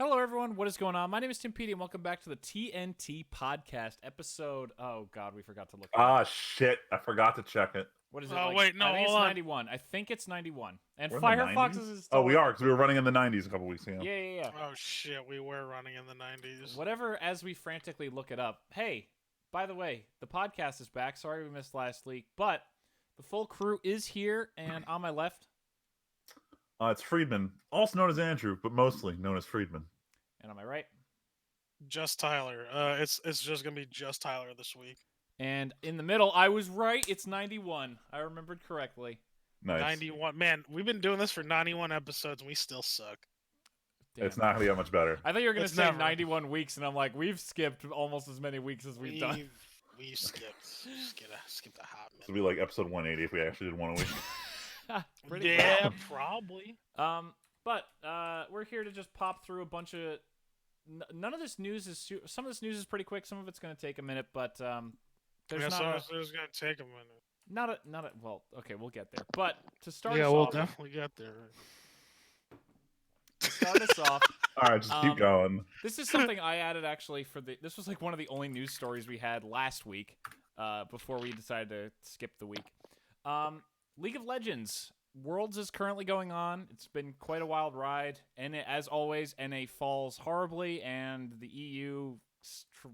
Hello, everyone. What is going on? My name is Timpedia, and welcome back to the TNT podcast episode. Oh God, we forgot to look. Ah, shit! I forgot to check it. What is it? Oh like? wait, no, I think it's hold on. 91. I think it's 91. And We're in the Firefox 90s? is still. Oh, we are because we were running in the 90s a couple weeks ago. Yeah. Oh shit, we were running in the 90s. Whatever. As we frantically look it up. Hey, by the way, the podcast is back. Sorry we missed last week, but the full crew is here. And on my left, It's Friedman, also known as Andrew, but mostly known as Friedman. and on my right, Just Tyler. It's just gonna be just Tyler this week. and in the middle, I was right. It's 91. I remembered correctly. Nice. 91. Man, we've been doing this for 91 episodes and we still suck. Damn. It's not gonna get much better. I thought you were gonna It's say never. 91 weeks, and I'm like, we've skipped almost as many weeks as we've done. We skipped. Skipped a hot This will minute. be like episode 180 if we actually did one a week. Pretty Yeah, bad. probably. But we're here to just pop through a bunch of. None of this news is. Some of this news is pretty quick. Some of it's going to take a minute, but there's Yeah, not. so it's gonna take a minute. Not a. Well, okay, we'll get there. But to start Yeah, us we'll off, definitely get there. to start us off, All right, just keep going. this is something I added actually for the. This was like one of the only news stories we had last week, before we decided to skip the week. League of Legends Worlds is currently going on. It's been quite a wild ride, and as always, NA falls horribly, and the EU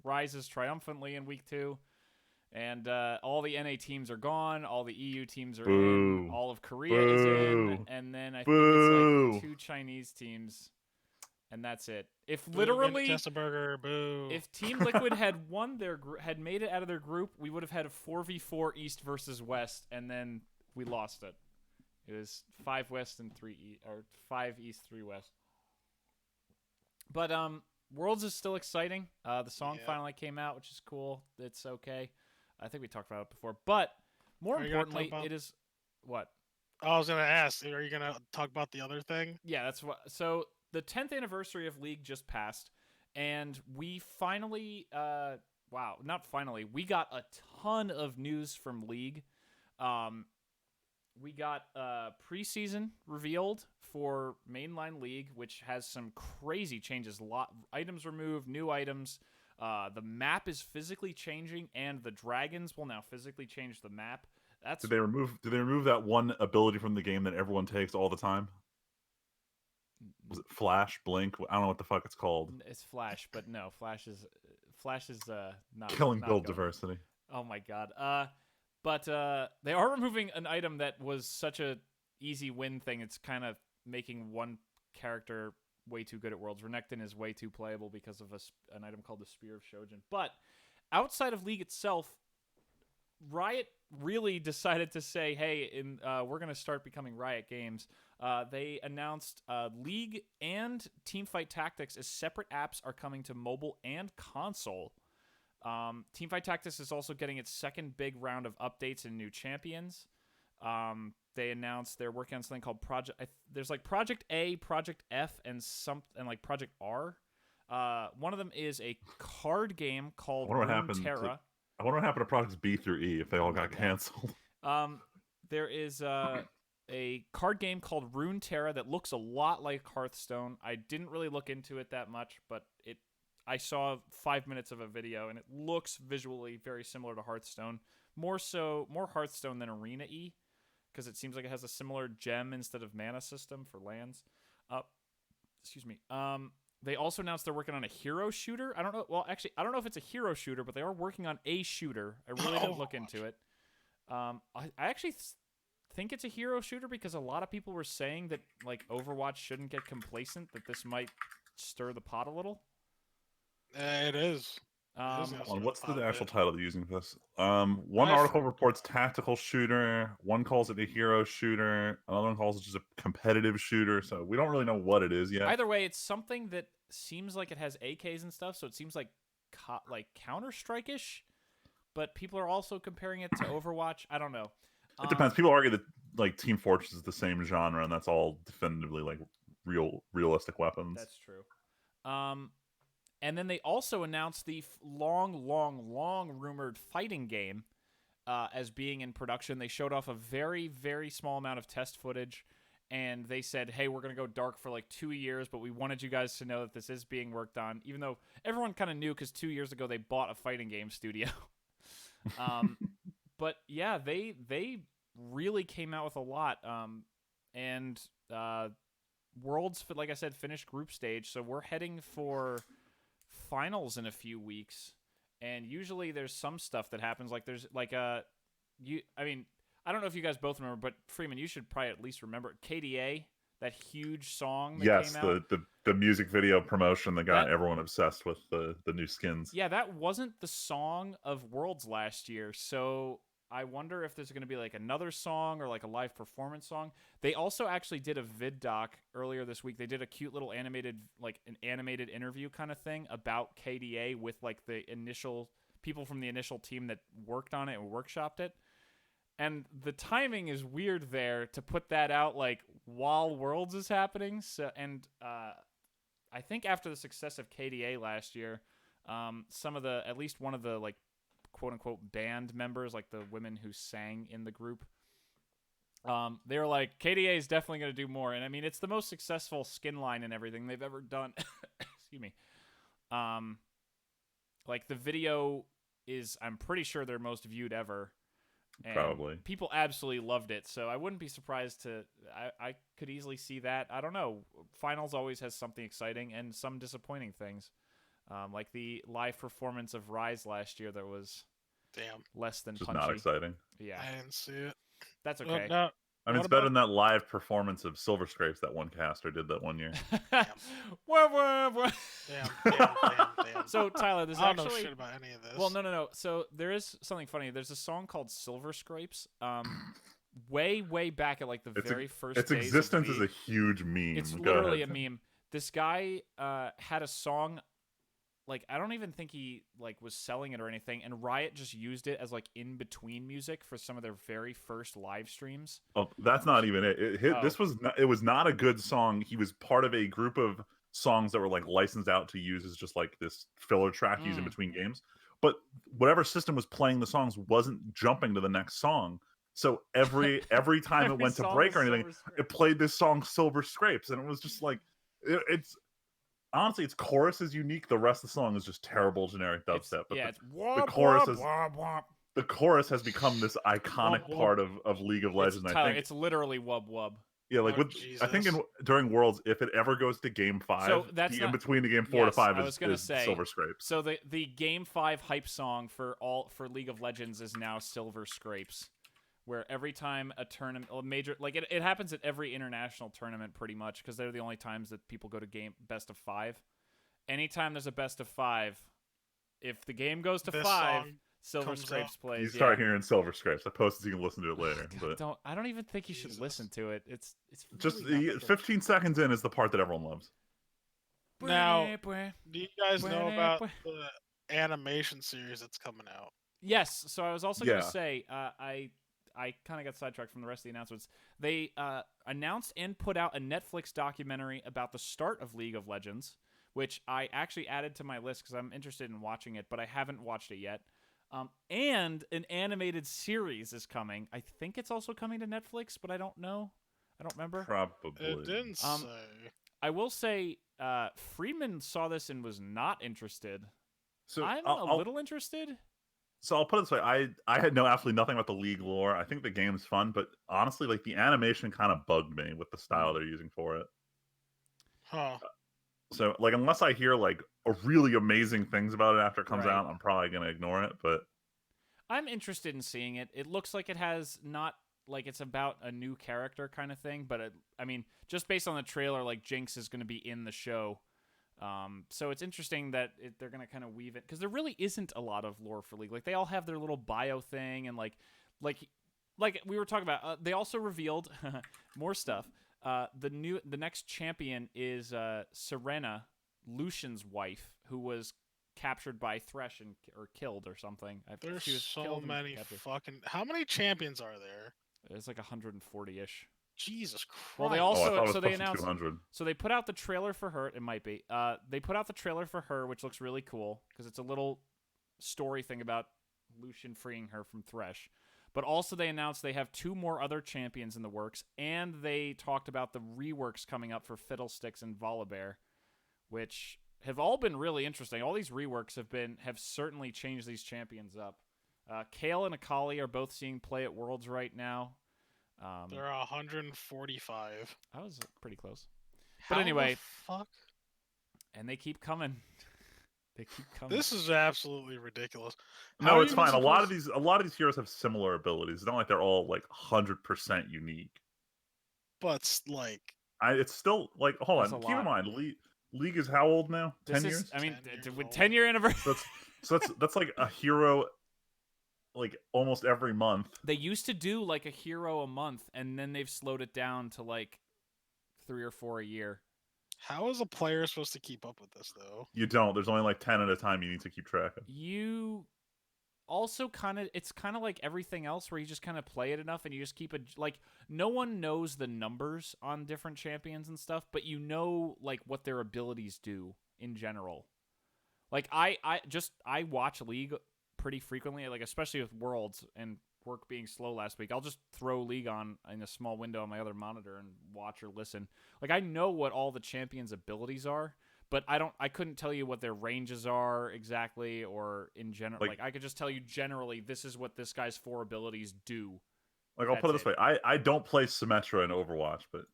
rises triumphantly in week 2. And all the NA teams are gone. All the EU teams are in. Boo. All of Korea is in, Boo. and then I think Boo. it's like 2 Chinese teams, and that's it. If Boo, literally, Testerberger, boo. if Team Liquid had won their had made it out of their group, we would have had a 4v4 East versus West, and then we lost it. It was 5 West and 3 East, or 5 East, 3 West. But Worlds is still exciting. The song Yeah. finally came out, which is cool. It's okay. I think we talked about it before, but more Are you gonna importantly, talk about- it is what. I was gonna ask, are you gonna talk about the other thing? Yeah, that's what. So the 10th anniversary of League just passed, and we finally, not finally, we got a ton of news from League. We got preseason revealed for mainline League, which has some crazy changes. Items removed, new items. The map is physically changing, and the dragons will now physically change the map. That's Did they remove that one ability from the game that everyone takes all the time? Was it Flash, Blink? I don't know what the fuck it's called. It's Flash, but no, Flash is not Killing not build going. diversity. Oh my god. But they are removing an item that was such a easy win thing. It's kind of making one character way too good at Worlds. Renekton is way too playable because of an item called the Spear of Shojin. But outside of League itself, Riot really decided to say, hey, we're going to start becoming Riot Games. They announced League and Teamfight Tactics as separate apps are coming to mobile and console. Teamfight Tactics is also getting its second big round of updates and new champions. They announced they're working on something called Project. There's like Project A, Project F, and like Project R. One of them is a card game called Runeterra. I wonder what happened to Projects B through E if they all got canceled. There is a card game called Runeterra that looks a lot like Hearthstone. I didn't really look into it that much, but I saw 5 minutes of a video, and it looks visually very similar to Hearthstone. More Hearthstone than Arena-y, because it seems like it has a similar gem instead of mana system for lands. Excuse me. They also announced they're working on a hero shooter. I don't know. Well, actually, I don't know if it's a hero shooter, but they are working on a shooter. I really didn't look into it. I actually think it's a hero shooter because a lot of people were saying that like Overwatch shouldn't get complacent, that this might stir the pot a little. It is. What's the actual title they're using for this? One article reports tactical shooter, one calls it a hero shooter, another one calls it just a competitive shooter, so we don't really know what it is yet. Either way, it's something that seems like it has AKs and stuff, so it seems like Counter-Strike-ish, but people are also comparing it to Overwatch. I don't know. It depends. People argue that like Team Fortress is the same genre, and that's all definitively like realistic weapons. That's true. And then they also announced the long rumored fighting game as being in production. They showed off a very, very small amount of test footage, and they said, hey, we're going to go dark for like 2 years, but we wanted you guys to know that this is being worked on, even though everyone kind of knew because 2 years ago they bought a fighting game studio. But yeah, they really came out with a lot. And Worlds, like I said, finished group stage, so we're heading for finals in a few weeks. And usually there's some stuff that happens, like there's like I mean, I don't know if you guys both remember, but Freeman, you should probably at least remember KDA, that huge song that came out. the music video promotion that got everyone obsessed with the new skins. Yeah, that wasn't the song of Worlds last year, so I wonder if there's going to be like another song or like a live performance song. They also actually did a vid doc earlier this week. They did a cute little animated, like an animated interview kind of thing about KDA with like the initial people from the initial team that worked on it and workshopped it. And the timing is weird there to put that out like while Worlds is happening. So, and I think after the success of KDA last year, some of the, at least one of the like quote unquote band members, like the women who sang in the group, they were like, KDA is definitely going to do more. And I mean, it's the most successful skin line and everything they've ever done. Excuse me. Like the video is, I'm pretty sure, their most viewed ever. And probably. People absolutely loved it, so I wouldn't be surprised to... I could easily see that. I don't know. Finals always has something exciting and some disappointing things. Like the live performance of Rise last year that was less than punchy. Not exciting. Yeah. I didn't see it. That's okay. No. I mean, it's better than that live performance of Silver Scrapes that one caster did that one year. Damn. So, Tyler, there's I don't actually... know shit about any of this. Well, no. So, there is something funny. There's a song called Silver Scrapes. Way back at, like, the very first its days existence of is a huge meme. It's literally a meme. This guy had a song... Like, I don't even think he, like, was selling it or anything, and Riot just used it as, like, in-between music for some of their very first live streams. Oh, that's not even it. It was not a good song. He was part of a group of songs that were, like, licensed out to use as just, like, this filler track used in between games. But whatever system was playing the songs wasn't jumping to the next song. So every time it went to break or anything, it played this song Silver Scrapes, and it was just, like, it's... Honestly, its chorus is unique. The rest of the song is just terrible generic dubstep. But the chorus has become this iconic part of League of Legends. I think it's literally wub wub. Yeah, like I think during Worlds, if it ever goes to Game 5, so that's in between the Game 4 to 5 is Silver Scrapes. So the Game 5 hype song for League of Legends is now Silver Scrapes. Where every time a tournament, a major, like it happens at every international tournament pretty much, because they're the only times that people go to best of 5. Anytime there's a best of 5, if the game goes to 5, Silver Scrapes plays. You start hearing Silver Scrapes. I posted so you can listen to it later. But I don't even think you should listen to it. It's really just 15 seconds in is the part that everyone loves. Now, do you guys know about the animation series that's coming out? Yes. So I was also going to say, I kind of got sidetracked from the rest of the announcements. They announced and put out a Netflix documentary about the start of League of Legends, which I actually added to my list because I'm interested in watching it, but I haven't watched it yet. And an animated series is coming. I think it's also coming to Netflix, but I don't know. I don't remember. Probably. It didn't say. I will say Freeman saw this and was not interested. So I'm a little interested. So I'll put it this way: I had absolutely nothing about the League lore. I think the game's fun, but honestly, like the animation kind of bugged me with the style they're using for it. Huh. So like, unless I hear like a really amazing things about it after it comes out, I'm probably gonna ignore it. But I'm interested in seeing it. It looks like it has not like it's about a new character kind of thing, but I mean, just based on the trailer, like Jinx is going to be in the show. So it's interesting that they're going to kind of weave it, because there really isn't a lot of lore for League. Like they all have their little bio thing, and like we were talking about, they also revealed more stuff. The next champion is Serena, Lucian's wife, who was captured by Thresh or killed or something. There's so many fucking... How many champions are there? It's like 140-ish. Jesus Christ. Well, they also so they announced 200. So they put out the trailer for her. It might be. They put out the trailer for her, which looks really cool because it's a little story thing about Lucian freeing her from Thresh. But also they announced they have 2 more other champions in the works, and they talked about the reworks coming up for Fiddlesticks and Volibear, which have all been really interesting. All these reworks have certainly changed these champions up. Kale and Akali are both seeing play at Worlds right now. They're 145. I was pretty close. How But anyway, the fuck? And they keep coming. They keep coming. This is absolutely ridiculous. No, it's fine. A lot of these heroes have similar abilities. It's not like they're all like 100% unique. But like, it's still like, hold on. Keep in mind, League is how old now? 10 years. I mean, with 10-year anniversary. That's like a hero, like almost every month. They used to do like a hero a month, and then they've slowed it down to like 3 or 4 a year. How is a player supposed to keep up with this, though? You don't. There's only like 10 at a time you need to keep track of. You also it's kind of like everything else where you just kind of play it enough and you just keep it, like, no one knows the numbers on different champions and stuff, but you know, like, what their abilities do in general. Like, I watch League pretty frequently, like, especially with Worlds and work being slow last week. I'll just throw League on in a small window on my other monitor and watch or listen. Like, I know what all the champions' abilities are, but I couldn't tell you what their ranges are exactly, or in general. Like, I could just tell you generally, this is what this guy's 4 abilities do. Like, I'll put it this way. I don't play Symmetra in Overwatch, but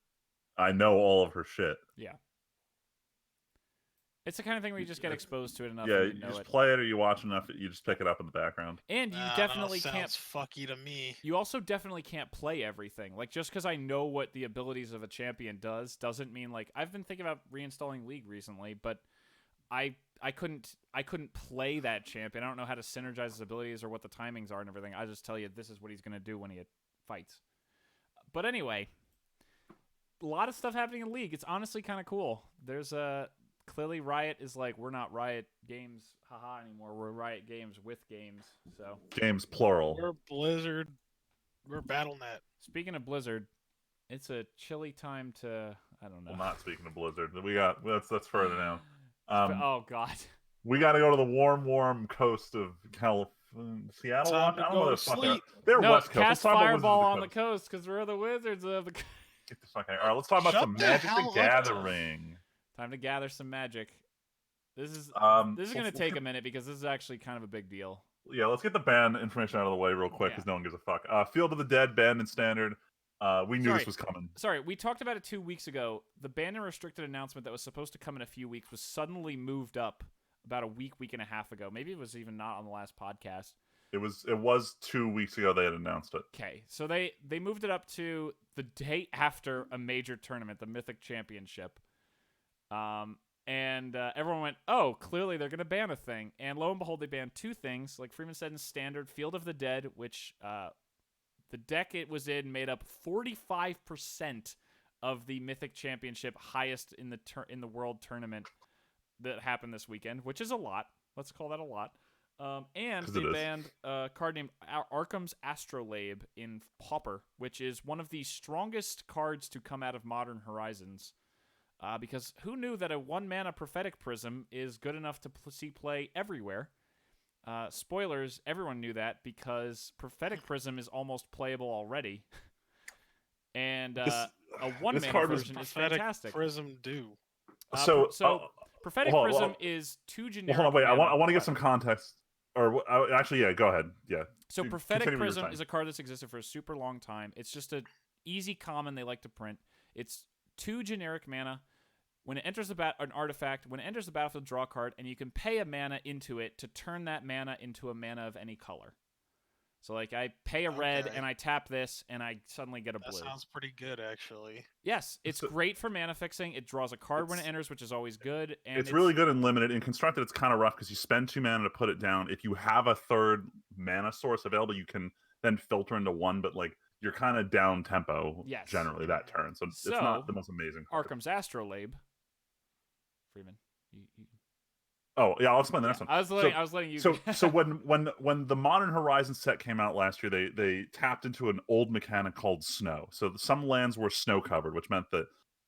I know all of her shit. Yeah. It's the kind of thing where you just get exposed to it enough. Yeah, and you just play it, or you watch enough, you just pick it up in the background. And you definitely can't. Sounds fucky to me. You also definitely can't play everything. Like, just because I know what the abilities of a champion doesn't mean, like, I've been thinking about reinstalling League recently, but I couldn't play that champion. I don't know how to synergize his abilities or what the timings are and everything. I just tell you this is what he's gonna do when he fights. But anyway, a lot of stuff happening in League. It's honestly kind of cool. There's clearly Riot is like, we're not Riot Games haha anymore. We're Riot Games with games. So games plural. We're Blizzard. We're Battle.net. Speaking of Blizzard, it's a chilly time to, I don't know. Well, not speaking of Blizzard. That's further down. Oh god. We got to go to the warm coast of California. Seattle. I don't know sleep. They're West Coast. Cast Fireball on the coast because we're the Wizards of the coast. Get the fuck out. All right, let's talk about some Magic the Gathering. Time to gather some magic. This is going to take a minute because this is actually kind of a big deal. Yeah, let's get the ban information out of the way real quick because no one gives a fuck. Field of the Dead banned in Standard. We knew this was coming. Sorry, we talked about it 2 weeks ago. The banned and restricted announcement that was supposed to come in a few weeks was suddenly moved up about a week and a half ago. Maybe it was even not on the last podcast. It was 2 weeks ago they had announced it. Okay, so they moved it up to the day after a major tournament, the Mythic Championship. And everyone went, oh, clearly they're going to ban a thing. And lo and behold, they banned 2 things. Like Freeman said in Standard, Field of the Dead, which the deck it was in made up 45% of the Mythic Championship, highest in the World Tournament that happened this weekend, which is a lot. Let's call that a lot. And they banned a card named Arkham's Astrolabe in Pauper, which is one of the strongest cards to come out of Modern Horizons. Because who knew that a 1-mana Prophetic Prism is good enough to see play everywhere? Spoilers, everyone knew that because Prophetic Prism is almost playable already. And a 1-mana version is fantastic. Prism do. Prophetic Prism is 2 generic. Hold on, wait. I want to give some context. Or actually, yeah, go ahead. Yeah. So Prophetic Prism is a card that's existed for a super long time. It's just an easy common they like to print. It's 2 generic mana. When it enters an artifact, when it enters the battlefield, draw a card, and you can pay a mana into it to turn that mana into a mana of any color. So, like, I pay a red, and I tap this, and I suddenly get a blue. That sounds pretty good, actually. Yes, it's great for mana fixing. It draws a card when it enters, which is always good. And it's really good in Limited. In Constructed, it's kind of rough because you spend 2 mana to put it down. If you have a 3rd mana source available, you can then filter into 1, but, like, you're kind of down tempo generally that turn. So it's not the most amazing card. Arkham's Astrolabe. Freeman. Oh yeah, I'll explain the next one. I was letting you. So when the Modern Horizon set came out last year, they tapped into an old mechanic called snow. So some lands were snow covered, which meant that,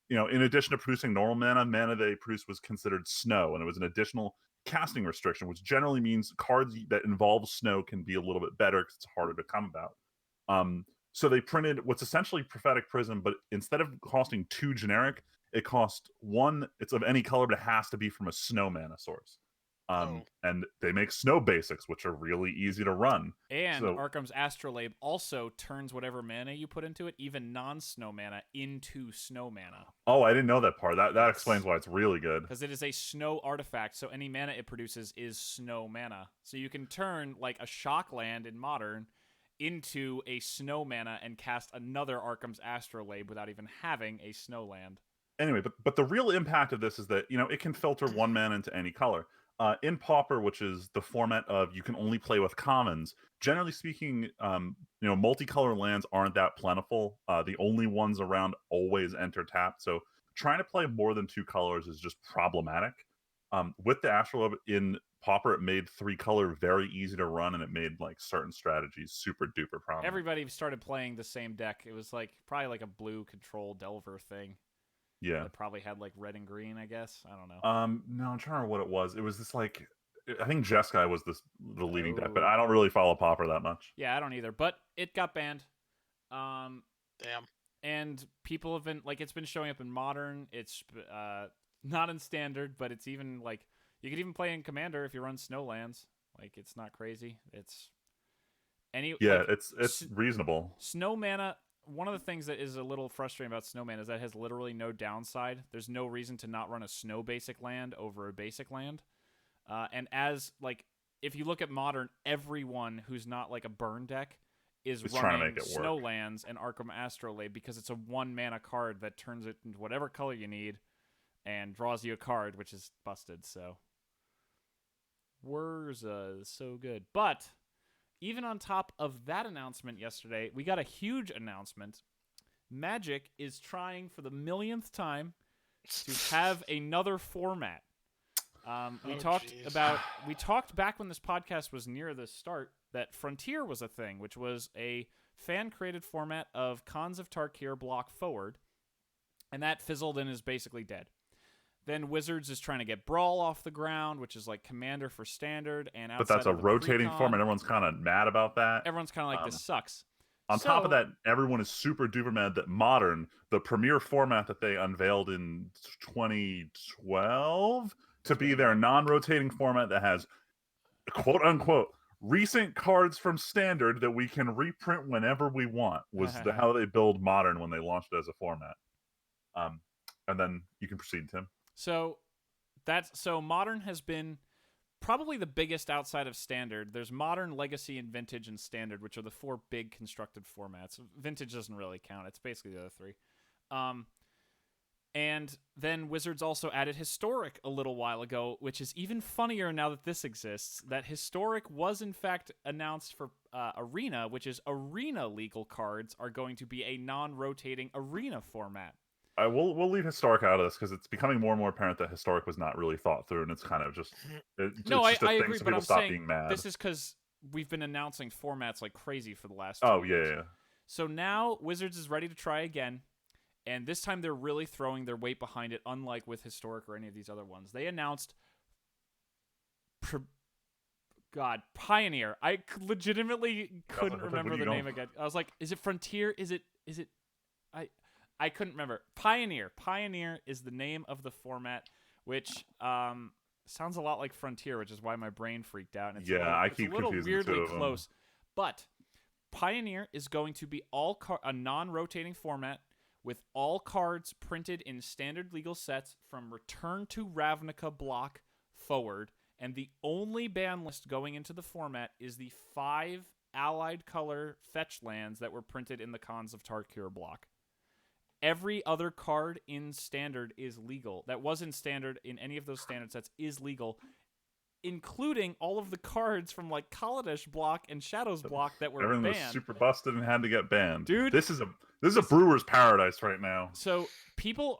in addition to producing normal mana they produced was considered snow, and it was an additional casting restriction, which generally means cards that involve snow can be a little bit better because it's harder to come about. So they printed what's essentially Prophetic Prism, but instead of costing 2 generic, it cost 1. It's of any color, but it has to be from a snow mana source. And they make snow basics, which are really easy to run. And so, Arkham's Astrolabe also turns whatever mana you put into it, even non-snow mana, into snow mana. Oh, I didn't know that part. That explains why it's really good. Because it is a snow artifact, so any mana it produces is snow mana. So you can turn like a shock land in Modern into a snow mana and cast another Arkham's Astrolabe without even having a snow land. Anyway, but the real impact of this is that it can filter 1 mana into any color. In Pauper, which is the format of you can only play with commons, generally speaking, multicolor lands aren't that plentiful. The only ones around always enter tapped, so trying to play more than 2 colors is just problematic. With the Astrolabe in Pauper, it made 3 color very easy to run, and it made like certain strategies super duper prominent. Everybody started playing the same deck. It was probably like a blue control Delver thing. Yeah. It probably had like red and green, I guess. I don't know. No, I'm trying to remember what it was. It was this like, I think Jeskai was the leading deck, but I don't really follow Pauper that much. Yeah, I don't either. But it got banned. Damn. And people have been it's been showing up in Modern. It's not in Standard, but it's even like you could even play in Commander if you run Snowlands. Like it's not crazy. It's it's reasonable. Snow mana. One of the things that is a little frustrating about Snowman is that it has literally no downside. There's no reason to not run a snow basic land over a basic land. And as if you look at Modern, everyone who's not like a burn deck is running Snowlands and Arkham Astrolabe because it's a 1 mana card that turns it into whatever color you need and draws you a card, which is busted. So Wurza is so good. But even on top of that announcement yesterday, we got a huge announcement. Magic is trying for the millionth time to have another format. We talked back when this podcast was near the start that Frontier was a thing, which was a fan-created format of Khans of Tarkir block forward, and that fizzled and is basically dead. Then Wizards is trying to get Brawl off the ground, which is like Commander for Standard. But that's a rotating format. Everyone's kind of mad about that. Everyone's kind of like, this sucks. On top of that, everyone is super duper mad that Modern, the premier format that they unveiled in 2012, to be their non-rotating format that has, quote unquote, recent cards from Standard that we can reprint whenever we want, was how they build Modern when they launched it as a format. And then you can proceed, Tim. So Modern has been probably the biggest outside of Standard. There's Modern, Legacy, and Vintage and Standard, which are the 4 big constructed formats. Vintage doesn't really count. It's basically the other 3. And then Wizards also added Historic a little while ago, which is even funnier now that this exists. That Historic was in fact announced for Arena, which is Arena legal cards are going to be a non-rotating Arena format. We'll leave Historic out of this because it's becoming more and more apparent that Historic was not really thought through, and it's kind of just I agree, but I'm saying being mad. This is because we've been announcing formats like crazy for the last 2 years. Yeah. So now Wizards is ready to try again, and this time they're really throwing their weight behind it, unlike with Historic or any of these other ones. They announced Pioneer. I legitimately couldn't remember the name again. I was like, is it Frontier? Is it I couldn't remember. Pioneer. Pioneer is the name of the format, which sounds a lot like Frontier, which is why my brain freaked out. And it's I keep a little confusing weirdly the two close. But Pioneer is going to be a non-rotating format with all cards printed in standard legal sets from Return to Ravnica block forward, and the only ban list going into the format is the 5 allied color fetch lands that were printed in the Khans of Tarkir block. Every other card in Standard is legal. That was in Standard in any of those Standard sets is legal, including all of the cards from like Kaladesh block and Shadows block that were Everything banned. Was super busted and had to get banned. Dude, this is a brewer's paradise right now. So people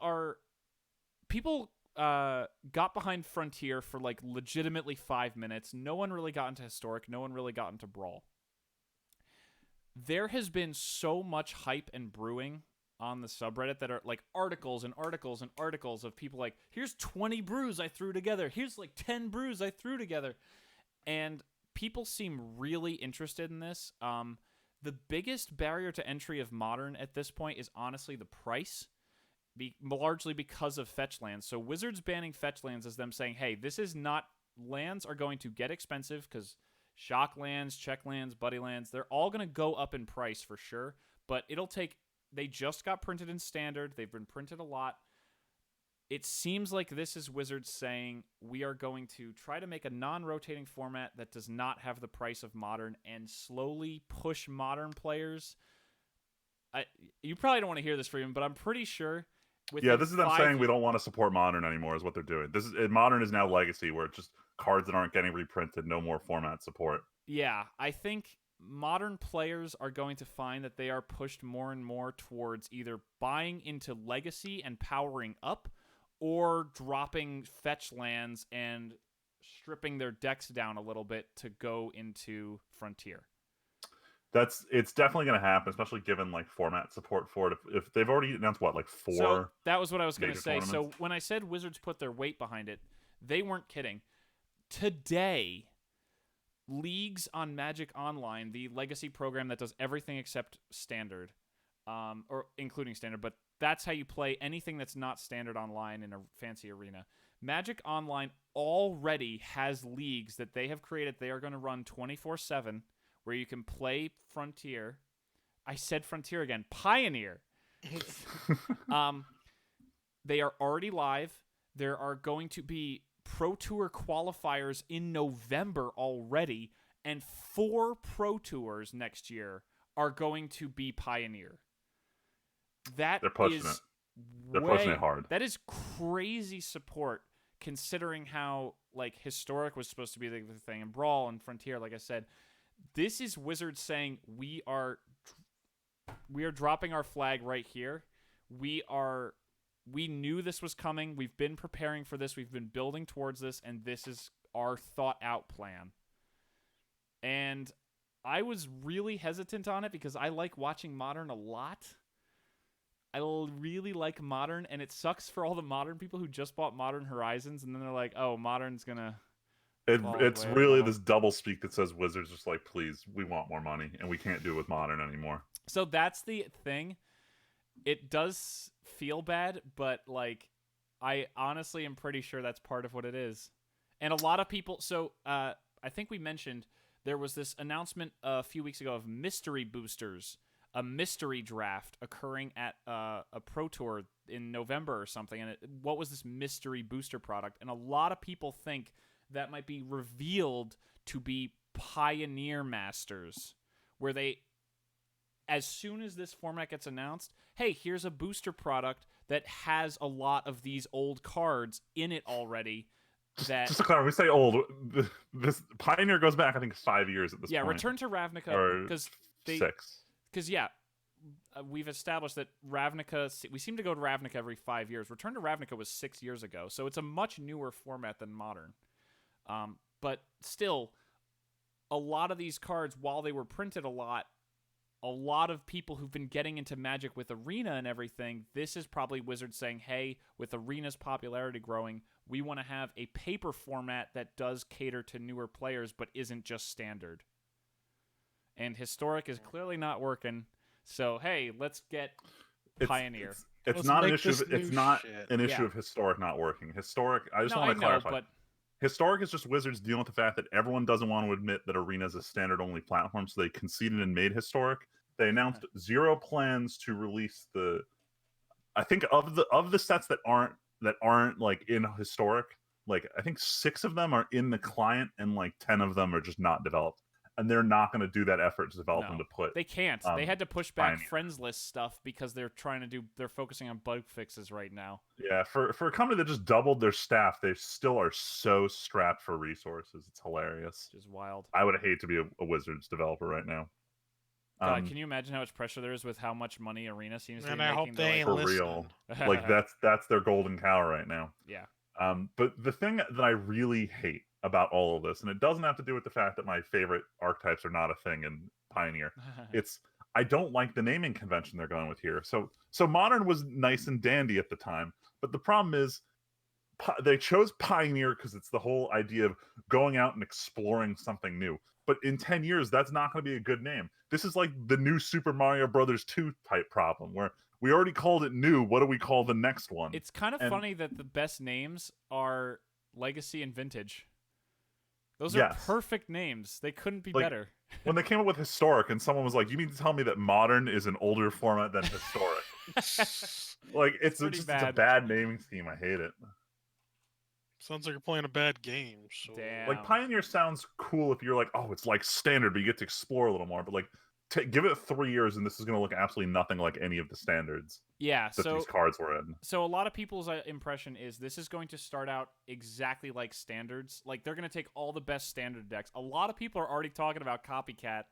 got behind Frontier for like legitimately 5 minutes. No one really got into Historic. No one really got into Brawl. There has been so much hype and brewing on the subreddit that are like articles and articles and articles of people like, here's 20 brews I threw together. Here's like 10 brews I threw together. And people seem really interested in this. The biggest barrier to entry of Modern at this point is honestly the price, largely because of fetch lands. So Wizards banning fetch lands is them saying, hey, this is not, lands are going to get expensive because shock lands, check lands, buddy lands, they're all going to go up in price for sure, but it'll take, they just got printed in Standard, they've been printed a lot. It seems like this is Wizards saying, we are going to try to make a non-rotating format that does not have the price of Modern and slowly push Modern players. You probably don't want to hear this, Freeman, but I'm pretty sure. This is them saying we don't want to support Modern anymore is what they're doing. Modern is now Legacy, where it's just cards that aren't getting reprinted, no more format support. Yeah, I think Modern players are going to find that they are pushed more and more towards either buying into Legacy and powering up, or dropping fetch lands and stripping their decks down a little bit to go into Frontier. It's definitely going to happen, especially given like format support for it. If they've already announced what, like 4. So that was what I was going to say. Tournaments? So when I said Wizards put their weight behind it, they weren't kidding. Today, leagues on Magic Online, the legacy program that does everything except Standard, or including Standard, but that's how you play anything that's not Standard online in a fancy arena. Magic Online already has leagues that they have created. They are going to run 24/7, where you can play Frontier. I said Frontier again. Pioneer. They are already live. There are going to be Pro Tour qualifiers in November already, and 4 Pro Tours next year are going to be Pioneer. They're pushing it. They're pushing it hard. That is crazy support, considering how like Historic was supposed to be the thing, and Brawl and Frontier. Like I said, this is Wizards saying we are dropping our flag right here. We knew this was coming. We've been preparing for this. We've been building towards this, and this is our thought out plan. And I was really hesitant on it because I like watching Modern a lot. I really like Modern, and it sucks for all the Modern people who just bought Modern Horizons, and then they're like, oh, Modern's gonna... It's really this double speak that says Wizards just like, please, we want more money, and we can't do it with Modern anymore. So that's the thing. It does feel bad, but like, I honestly am pretty sure that's part of what it is. And a lot of people... So I think we mentioned there was this announcement a few weeks ago of mystery boosters, a mystery draft occurring at a Pro Tour in November or something. And what was this mystery booster product? And a lot of people think that might be revealed to be Pioneer Masters, where they, as soon as this format gets announced, hey, here's a booster product that has a lot of these old cards in it already. Just to clarify, we say old. This Pioneer goes back, I think, 5 years at this point. Yeah, Return to Ravnica, because 6. Because we've established that Ravnica, we seem to go to Ravnica every 5 years. Return to Ravnica was 6 years ago, so it's a much newer format than Modern. But still, a lot of these cards, while they were printed a lot of people who've been getting into Magic with Arena and everything, this is probably Wizards saying, hey, with Arena's popularity growing, we want to have a paper format that does cater to newer players but isn't just Standard. And Historic is clearly not working, so hey, let's get Pioneer. It's not an issue. It's not an issue of Historic not working. Historic. I just want to clarify. But Historic is just Wizards dealing with the fact that everyone doesn't want to admit that Arena is a Standard-only platform, so they conceded and made Historic. They announced 0 plans to release the. I think of the sets that aren't like in Historic, like I think 6 of them are in the client, and like 10 of them are just not developed. And they're not going to do that effort to develop them to put. They can't. They had to push back friends list stuff because they're focusing on bug fixes right now. Yeah, for a company that just doubled their staff, they still are so strapped for resources. It's hilarious. Just wild. I would hate to be a Wizards developer right now. God, can you imagine how much pressure there is with how much money Arena seems to be making? And I hope they ain't for real. Like that's their golden cow right now. Yeah. But the thing that I really hate about all of this, and it doesn't have to do with the fact that my favorite archetypes are not a thing in Pioneer. I don't like the naming convention they're going with here. So Modern was nice and dandy at the time, but the problem is they chose Pioneer because it's the whole idea of going out and exploring something new. But in 10 years, that's not going to be a good name. This is like the new Super Mario Brothers 2 type problem where we already called it new. What do we call the next one? It's kind of funny that the best names are Legacy and Vintage. Those are perfect names. They couldn't be better. When they came up with Historic, and someone was like, "You mean to tell me that Modern is an older format than Historic?" Like, it's a bad naming scheme. I hate it. Sounds like you're playing a bad game. So. Damn. Like, Pioneer sounds cool if you're like, oh, it's like standard, but you get to explore a little more. But like, give it 3 years, and this is going to look absolutely nothing like any of the standards. Yeah, that these cards were in. So a lot of people's impression is this is going to start out exactly like standards. Like, they're going to take all the best standard decks. A lot of people are already talking about Copycat.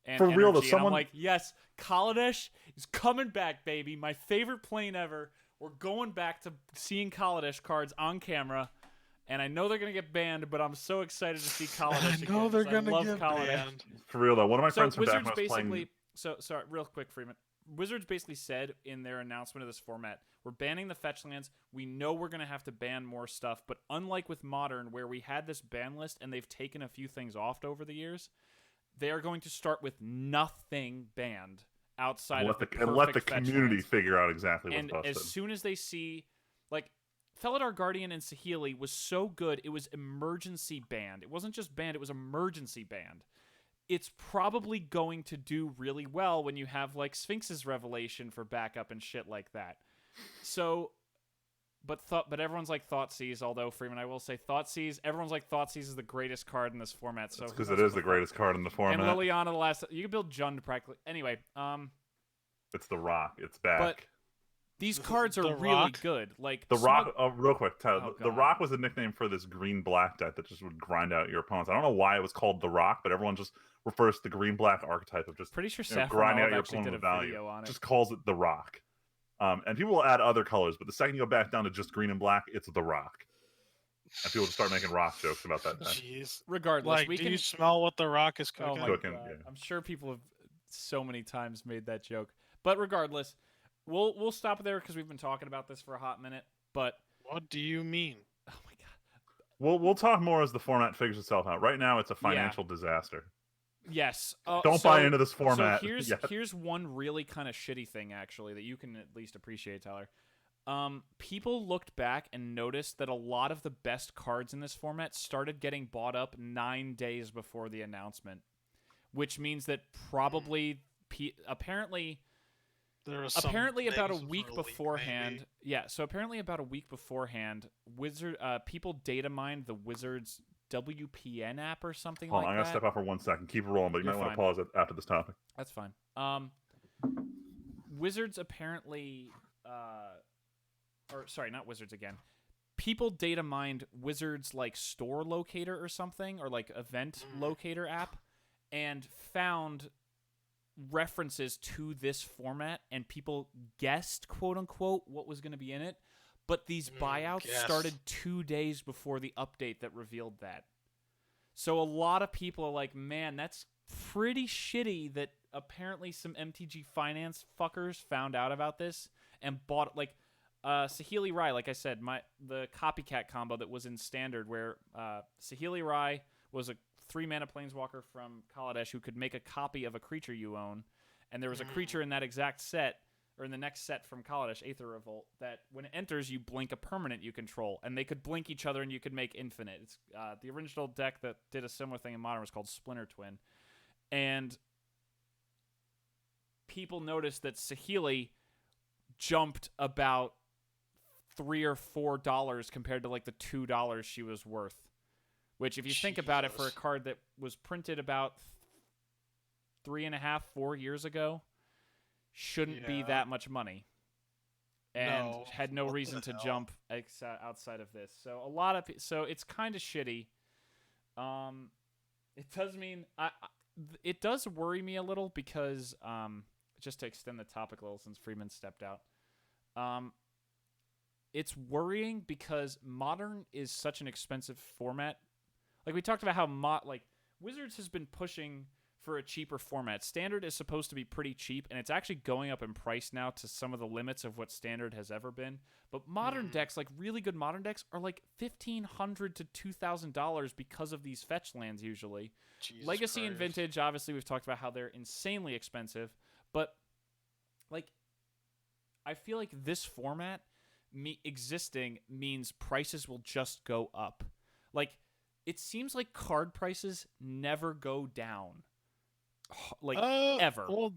And for real, though, someone... I'm like, yes, Kaladesh is coming back, baby. My favorite plane ever. We're going back to seeing Kaladesh cards on camera. And I know they're going to get banned, but I'm so excited to see Kaladesh again. I know they're going to get banned. For real, though, one of my friends from Wizards back when I was playing... sorry, real quick, Freeman. Wizards basically said in their announcement of this format, we're banning the fetch lands. We know we're going to have to ban more stuff, but unlike with Modern, where we had this ban list and they've taken a few things off over the years, they are going to start with nothing banned outside of the perfect and let the fetch community lands. Figure out exactly what's and busted. As soon as they see, like, Felidar Guardian and Saheeli was so good, it was emergency banned. It wasn't just banned, it was emergency banned. It's probably going to do really well when you have, like, Sphinx's Revelation for backup and shit like that. So, but everyone's like Thoughtseize, although, Freeman, I will say Thoughtseize, everyone's like Thoughtseize is the greatest card in this format. So because it is the greatest card in the format. And Liliana, you can build Jund practically. Anyway, it's the Rock. It's back. But these cards are really good. Like the Rock. Real quick, Tyler, the Rock was a nickname for this green-black deck that just would grind out your opponents. I don't know why it was called the Rock, but everyone just refers to the green-black archetype of just pretty sure grinding out your opponent with value. On it. Just calls it the Rock. And people will add other colors, but the second you go back down to just green and black, it's the Rock. And people just start making Rock jokes about that deck. Jeez. Regardless, like, do you smell what the Rock is cooking? Oh my God. Yeah. I'm sure people have so many times made that joke. But regardless, we'll stop there because we've been talking about this for a hot minute. But what do you mean? Oh my God. We'll talk more as the format figures itself out. Right now, it's a financial disaster. Yes. Don't buy into this format. So here's one really kind of shitty thing, actually, that you can at least appreciate, Tyler. People looked back and noticed that a lot of the best cards in this format started getting bought up 9 days before the announcement, which means that probably, apparently about a week beforehand. So apparently about a week beforehand, people data mined the Wizards WPN app or something like that. I'm going to step out for 1 second. Keep it rolling, but you might want to pause after this topic. That's fine. Wizards apparently... not Wizards again. People data mined Wizards, like, store locator or something, or, like, event locator app, and found references to this format, and people guessed, quote-unquote, what was going to be in it. But these buyouts started 2 days before the update that revealed that. So a lot of people are like, man, that's pretty shitty that apparently some MTG finance fuckers found out about this and bought, like, Saheeli Rai, like I said, the Copycat combo that was in Standard, where Saheeli Rai was a 3-mana Planeswalker from Kaladesh who could make a copy of a creature you own, and there was a creature in that exact set, or in the next set from Kaladesh, Aether Revolt, that when it enters, you blink a permanent you control, and they could blink each other and you could make infinite. It's the original deck that did a similar thing in Modern was called Splinter Twin. And people noticed that Saheeli jumped about $3 or $4 compared to like the $2 she was worth. Which, if you think about it, for a card that was printed about 3.5, 4 years ago, shouldn't be that much money, and had no reason to jump outside of this. So so it's kind of shitty. It does mean it does worry me a little because just to extend the topic a little since Freeman stepped out. It's worrying because Modern is such an expensive format. Like we talked about how Wizards has been pushing for a cheaper format. Standard is supposed to be pretty cheap, and it's actually going up in price now to some of the limits of what Standard has ever been. But modern decks, like really good modern decks, are like $1,500 to $2,000 because of these fetch lands usually. Jesus Legacy and Christ. Vintage, obviously, we've talked about how they're insanely expensive, but like I feel like this format existing means prices will just go up. Like it seems like card prices never go down. Like ever. Well,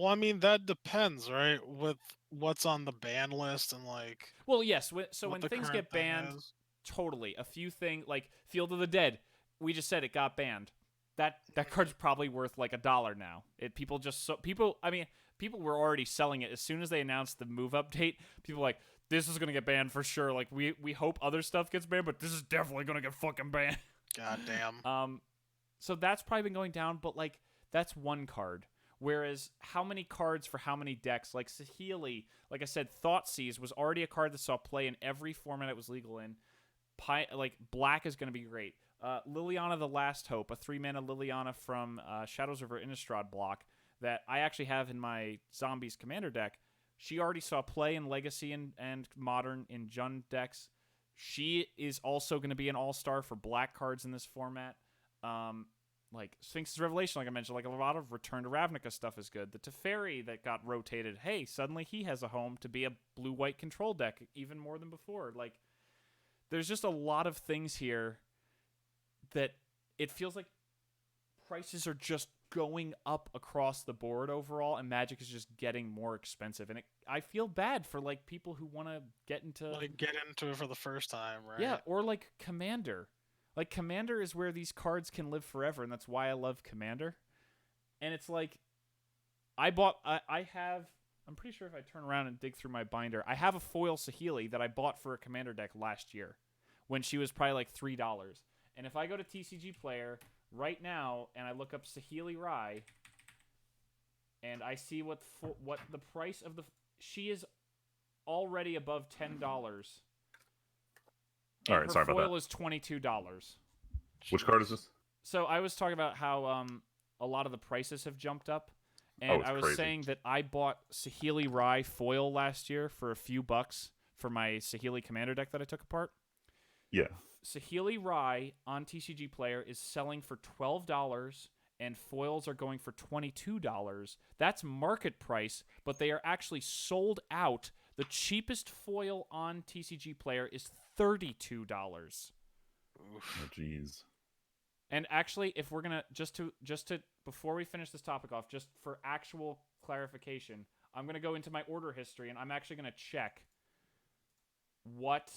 I mean that depends, right? With what's on the ban list and like. Well, yes. So what when the things current get thing banned, is. totally. A few things like Field of the Dead, we just said it got banned. That card's probably worth like $1 now. People were already selling it as soon as they announced the move update. People were like, this is gonna get banned for sure. Like we hope other stuff gets banned, but this is definitely gonna get fucking banned. God damn. So that's probably been going down, but like that's one card. Whereas how many cards for how many decks? Like Saheeli, like I said, Thoughtseize was already a card that saw play in every format it was legal in. Like Black is going to be great. Liliana the Last Hope, a 3-mana Liliana from Shadows over Innistrad block that I actually have in my Zombies Commander deck. She already saw play in Legacy and Modern in Jund decks. She is also going to be an all-star for black cards in this format. Like Sphinx's Revelation, like I mentioned, like a lot of Return to Ravnica stuff is good. The Teferi that got rotated, hey, suddenly he has a home to be a blue-white control deck even more than before. Like, there's just a lot of things here that it feels like prices are just going up across the board overall, and Magic is just getting more expensive. And I feel bad for like people who want to get into it for the first time, right? Yeah, or like Commander. Like, Commander is where these cards can live forever, and that's why I love Commander. And it's like, I have, I'm pretty sure if I turn around and dig through my binder, I have a foil Saheeli that I bought for a Commander deck last year, when she was probably like $3. And if I go to TCG Player right now, and I look up Saheeli Rai, and I see what the price of she is already above $10. All right, sorry about that. Foil is $22. Which card is this? So I was talking about how a lot of the prices have jumped up, and I was crazy. saying that I bought Saheeli Rai foil last year for a few bucks for my Saheeli Commander deck that I took apart. Yeah. Saheeli Rai on TCG Player is selling for $12, and foils are going for $22. That's market price, but they are actually sold out. The cheapest foil on TCG Player is $32. Oh, jeez. And actually, if we're gonna just to before we finish this topic off, just for actual clarification, I'm gonna go into my order history, and I'm actually gonna check what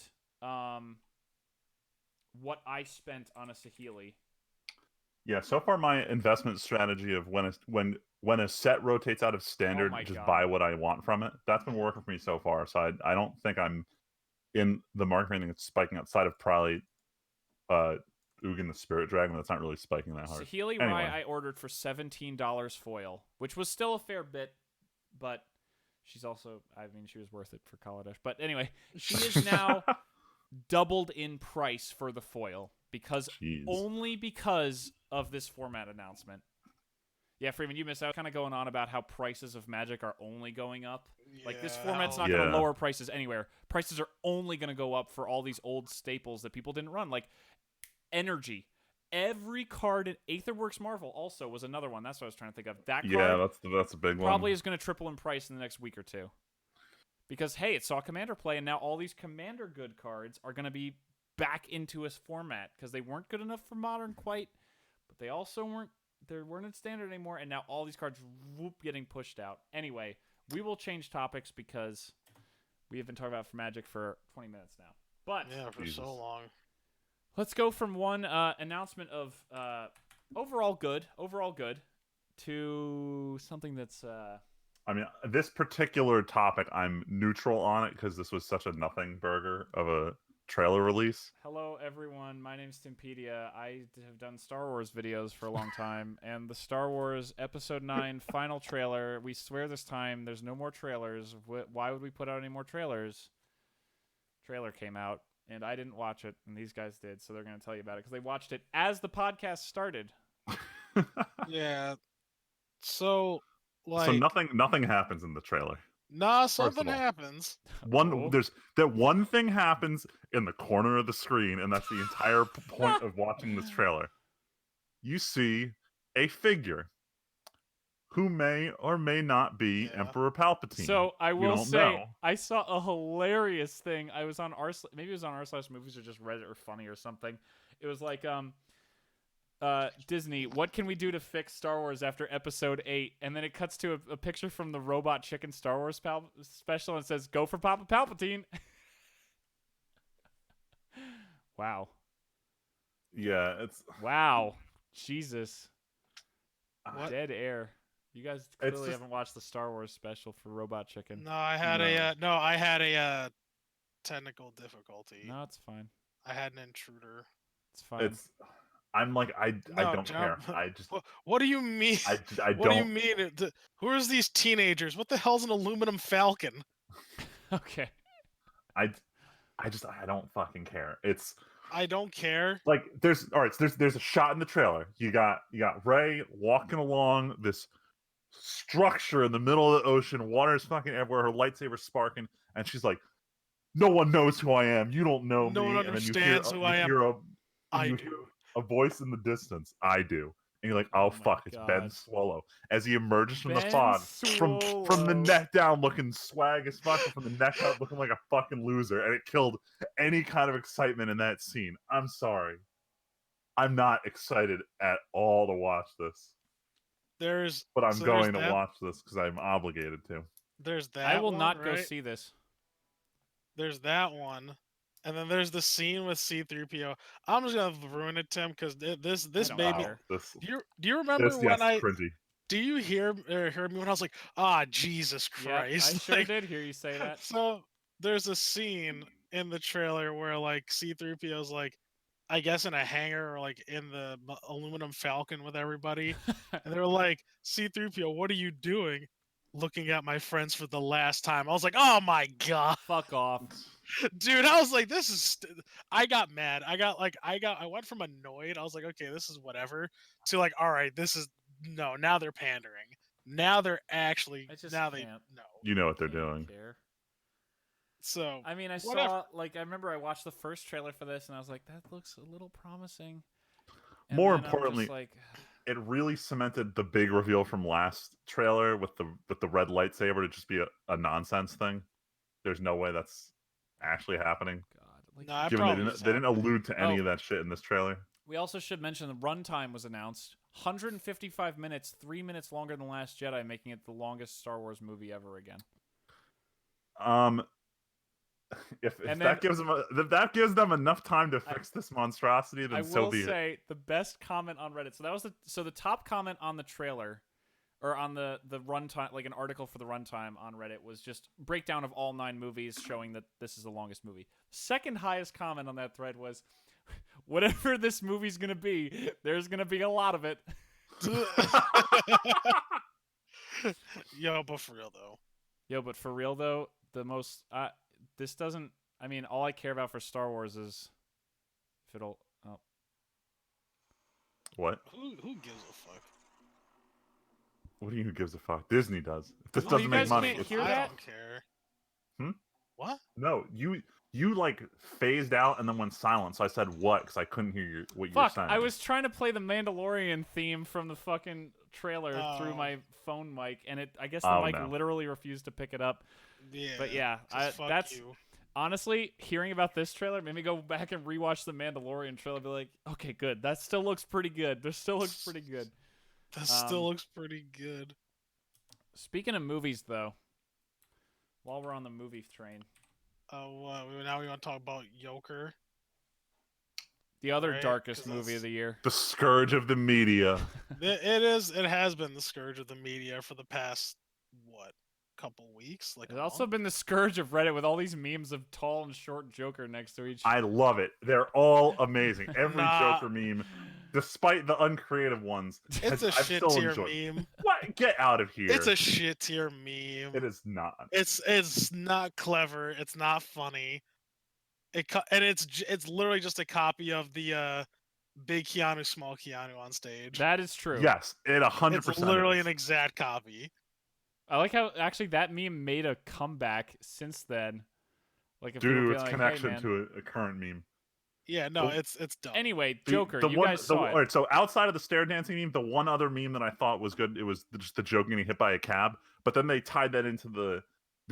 I spent on a Saheeli. Yeah, so far my investment strategy of when a set rotates out of Standard, just buy what I want from it. That's been working for me so far. So I don't think I'm in the market for anything that's spiking outside of probably Ugin the Spirit Dragon. That's not really spiking that hard. Saheeli Rai I ordered for $17 foil, which was still a fair bit, but she's also, I mean, she was worth it for Kaladesh. But anyway, she is now doubled in price for the foil only because of this format announcement. Yeah, Freeman, you missed out. Kind of going on about how prices of Magic are only going up. Yeah. Like, this format's not going to lower prices anywhere. Prices are only going to go up for all these old staples that people didn't run, like Energy. Every card in Aetherworks Marvel also was another one. That's what I was trying to think of. That card that's a big one. Probably is going to triple in price in the next week or two. Because, hey, it saw Commander play, and now all these Commander good cards are going to be back into a format because they weren't good enough for Modern quite, but they also weren't in Standard anymore, and now all these cards getting pushed out. Anyway, we will change topics because we have been talking about Magic for 20 minutes now. But yeah, for so long. Let's go from one announcement of overall good to something that's I mean, this particular topic, I'm neutral on it because this was such a nothing burger of a trailer release. Hello, everyone. My name's Timpedia. I have done Star Wars videos for a long time, and the Star Wars Episode 9 final trailer, we swear this time there's no more trailers. Why would we put out any more trailers? Trailer came out, and I didn't watch it, and these guys did, so they're going to tell you about it because they watched it as the podcast started. Yeah. So So like, nothing happens in the trailer. nah, First of something all, happens. Oh. there's that one thing happens in the corner of the screen, and that's the entire point of watching this trailer. You see a figure who may or may not be Yeah. Emperor Palpatine. So I You will don't say, know. I saw a hilarious thing. I was on maybe it was on r/movies or just Reddit or Funny or something. It was like, Disney, what can we do to fix Star Wars after Episode 8? And then it cuts to a picture from the Robot Chicken Star Wars special and says, "Go for Papa Palpatine." Wow. Yeah, it's Wow. Jesus. What? Dead air. You guys It's clearly just- haven't watched the Star Wars special for Robot Chicken. No, I had a technical difficulty. No, it's fine. I had an intruder. It's fine. I'm like I No, don't John, care. I just What do you mean? I What do you don't. mean? Who are these teenagers? What the hell's an aluminum falcon? Okay. I don't fucking care. It's I don't care. like there's a shot in the trailer. You got Rey walking along this structure in the middle of the ocean. Water is fucking everywhere. Her lightsaber's sparking, and she's like, "No one knows who I am. You don't know No me." one And then understands who I am. I hear do. a voice in the distance. I do. And you're like, "Oh Oh my fuck, it's Ben God. Swallow." As he emerges from the Ben fog, from the Swallow. neck down, looking swag as fuck, and from the neck up, looking like a fucking loser. And it killed any kind of excitement in that scene. I'm sorry. I'm not excited at all to watch this, but I'm going to watch this because I'm obligated to. There's that. I will one, not go right? see this. There's that one, and then there's the scene with C-3PO. I'm just gonna ruin it, Tim, because this I don't baby. care. This, Do you remember this, when yes, I? cringy. Do you hear me when I was like, "Ah, Jesus Yeah, I Christ!" sure Like, did hear you say that. So there's a scene in the trailer where like C-3PO's like, I guess in a hangar or like in the aluminum falcon with everybody, and they're like, C-3PO, what are you doing? Looking at my friends for the last time. I was like, oh my god, Fuck off. dude! I was like, this is. I got mad. I went from annoyed. I was like, okay, this is whatever. To like, all right, this is no. Now they're pandering. Now they're actually. I just Now they can't. no. You know what they're Can't doing. care. So I mean, I whatever. saw, like, I remember I watched the first trailer for this, and I was like, that looks a little promising. And More then I'm just importantly, like, it really cemented the big reveal from last trailer with the red lightsaber to just be a nonsense thing. There's no way that's actually happening. God. Like, No, I Given probably they didn't allude to any Oh. of that shit in this trailer. we also should mention the runtime was announced. 155 minutes, 3 minutes longer than Last Jedi, making it the longest Star Wars movie ever again. If And that then- gives them enough time to fix this monstrosity, then I so will be it. say the best comment on Reddit. So that was the top comment on the trailer, or on the runtime, like an article for the runtime on Reddit, was just breakdown of all 9 movies, showing that this is the longest movie. Second highest comment on that thread was, whatever this movie's gonna be, there's gonna be a lot of it. Yo, but for real though. Yo, but for real though, the most this doesn't. I mean, all I care about for Star Wars is if it'll. Oh, What? Who gives a fuck? What do you? Who gives a fuck? Disney does. If this Oh, doesn't you make guys money, can't it's hear I that? don't care. Hmm? What? No, you like phased out and then went silent. So I said what because I couldn't hear what you were fuck! saying. I was trying to play the Mandalorian theme from the fucking trailer through Oh. my phone mic, and I guess the Oh, mic no. literally refused to pick it up. Yeah. But yeah, just fuck that's you. honestly, hearing about this trailer made me go back and rewatch the Mandalorian trailer. And be like, okay, good. That still looks pretty good. This still looks pretty good. That still looks pretty good. Speaking of movies, though, while we're on the movie train, Now we want to talk about Joker. the other Right, darkest 'cause movie that's- of the year. the scourge of the media. It has been the scourge of the media for the past couple weeks. Like It's a also month? been the scourge of Reddit with all these memes of tall and short Joker next to each. I love it. They're all amazing. Every Nah. Joker meme, despite the uncreative ones, It's a I've shit still tier enjoyed. meme. What? Get out of here! It's a shit tier meme. It is not. It's not clever. It's not funny. It's literally just a copy of the big Keanu, small Keanu on stage. That is true. Yes, it 100% It's literally is. an exact copy. I like how actually that meme made a comeback since then. Like if Due people to be its like, "Hey, connection man." to a current meme. Yeah, no, The- it's dumb. Anyway, The Joker, you one guys the saw all it. right, so outside of the stair dancing meme, the one other meme that I thought was good, it was just the joke getting hit by a cab, but then they tied that into the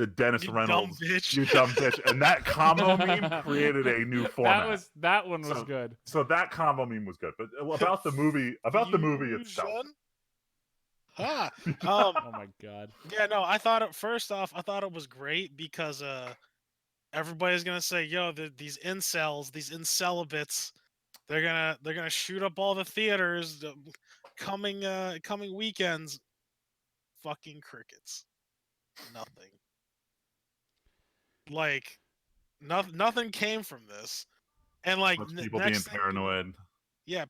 Dennis You Reynolds, dumb bitch. you dumb bitch, and that combo meme created a new format. That one was good. So that combo meme was good, but about the movie itself. Fusion? Huh. Oh my god. Yeah, no, I thought first off, I thought it was great because everybody's gonna say, yo, these incels, these incelibates, they're gonna shoot up all the theaters coming weekends. Fucking crickets. Nothing. Like nothing came from this. And like Plus people being next thing paranoid.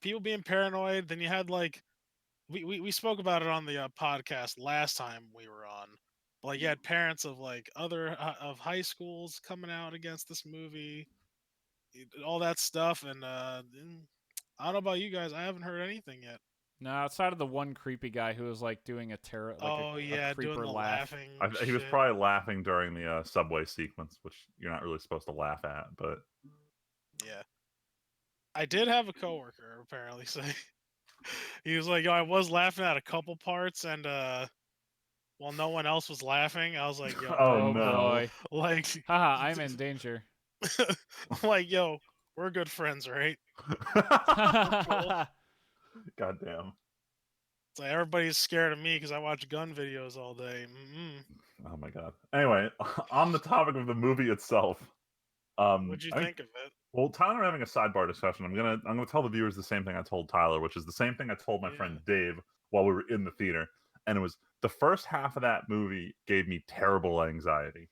people being paranoid. Then you had like we spoke about it on the podcast last time we were on. Like you had parents of like other of high schools coming out against this movie, all that stuff, and I don't know about you guys. I haven't heard anything yet. No, outside of the one creepy guy who was like doing a terror, like Oh a yeah, doing creeper the laugh. laughing. He was shit. probably laughing during the subway sequence, which you're not really supposed to laugh at, but Yeah, I did have a coworker apparently say he was like, "Yo, I was laughing at a couple parts, and while no one else was laughing, I was like, yo, oh Oh no. boy. like, Haha, I'm in danger. like, yo, we're good friends, right? God damn. It's like everybody's scared of me because I watch gun videos all day. Oh my god. Anyway, on the topic of the movie itself, What'd you I think think of it? well, Tyler and I are having a sidebar discussion. I'm gonna tell the viewers the same thing I told Tyler, which is the same thing I told my friend Dave while we were in the theater, and it was the first half of that movie gave me terrible anxiety,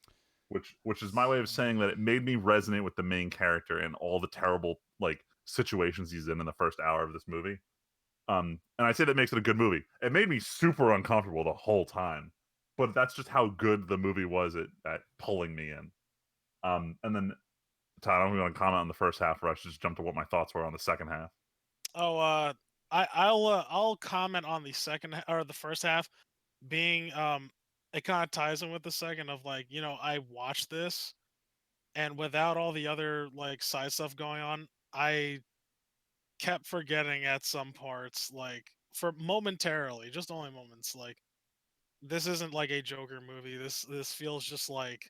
which is my way of saying that it made me resonate with the main character and all the terrible like situations he's in the first hour of this movie. And I say that makes it a good movie. It made me super uncomfortable the whole time, but that's just how good the movie was at pulling me in. And then Todd, I'm going to comment on the first half, or I should just jump to what my thoughts were on the second half. Oh, I'll comment on the or the first half being it kind of ties in with the second of like, I watched this and without all the other like side stuff going on, I kept forgetting at some parts, like for momentarily, just only moments, like this isn't like a Joker movie. This feels just like,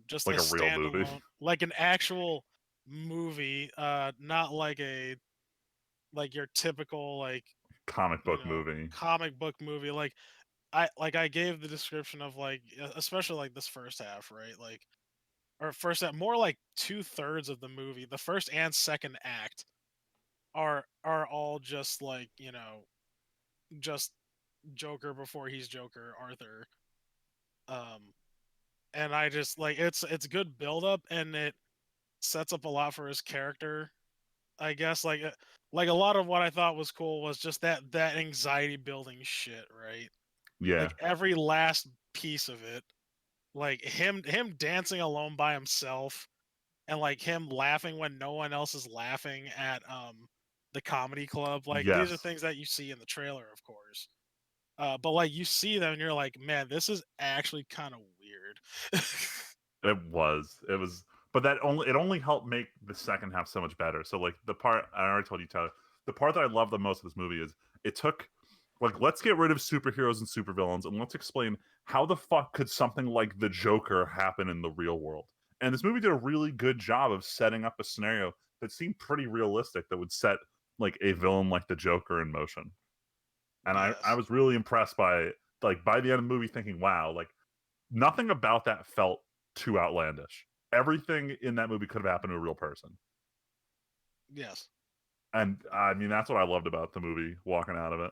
just Like a a real movie, standalone, like an actual movie, not like your typical like, comic book movie. comic book movie. Like I gave the description of like especially like this first half, right? Like or first half, more like 2/3 of the movie, the first and second act are all just like, just Joker before he's Joker, Arthur. Um, and I just like it's good build up and it sets up a lot for his character. I guess like a lot of what I thought was cool was just that anxiety building shit, right? Yeah, Like every last piece of it, like him dancing alone by himself, and like him laughing when no one else is laughing at the comedy club. Like these are yes, things that you see in the trailer, of course. But like you see them and you're like, man, this is actually kind of weird. it was, but it only helped make the second half so much better. So like the part I already told you, Tyler, the part that I love the most of this movie is it took like let's get rid of superheroes and supervillains and let's explain how the fuck could something like the Joker happen in the real world. And this movie did a really good job of setting up a scenario that seemed pretty realistic that would set like a villain like the Joker in motion. And I Yes. was really impressed by it. Like by the end of the movie thinking, wow, like nothing about that felt too outlandish. Everything in that movie could have happened to a real person. Yes. And I mean that's what I loved about the movie walking out of it.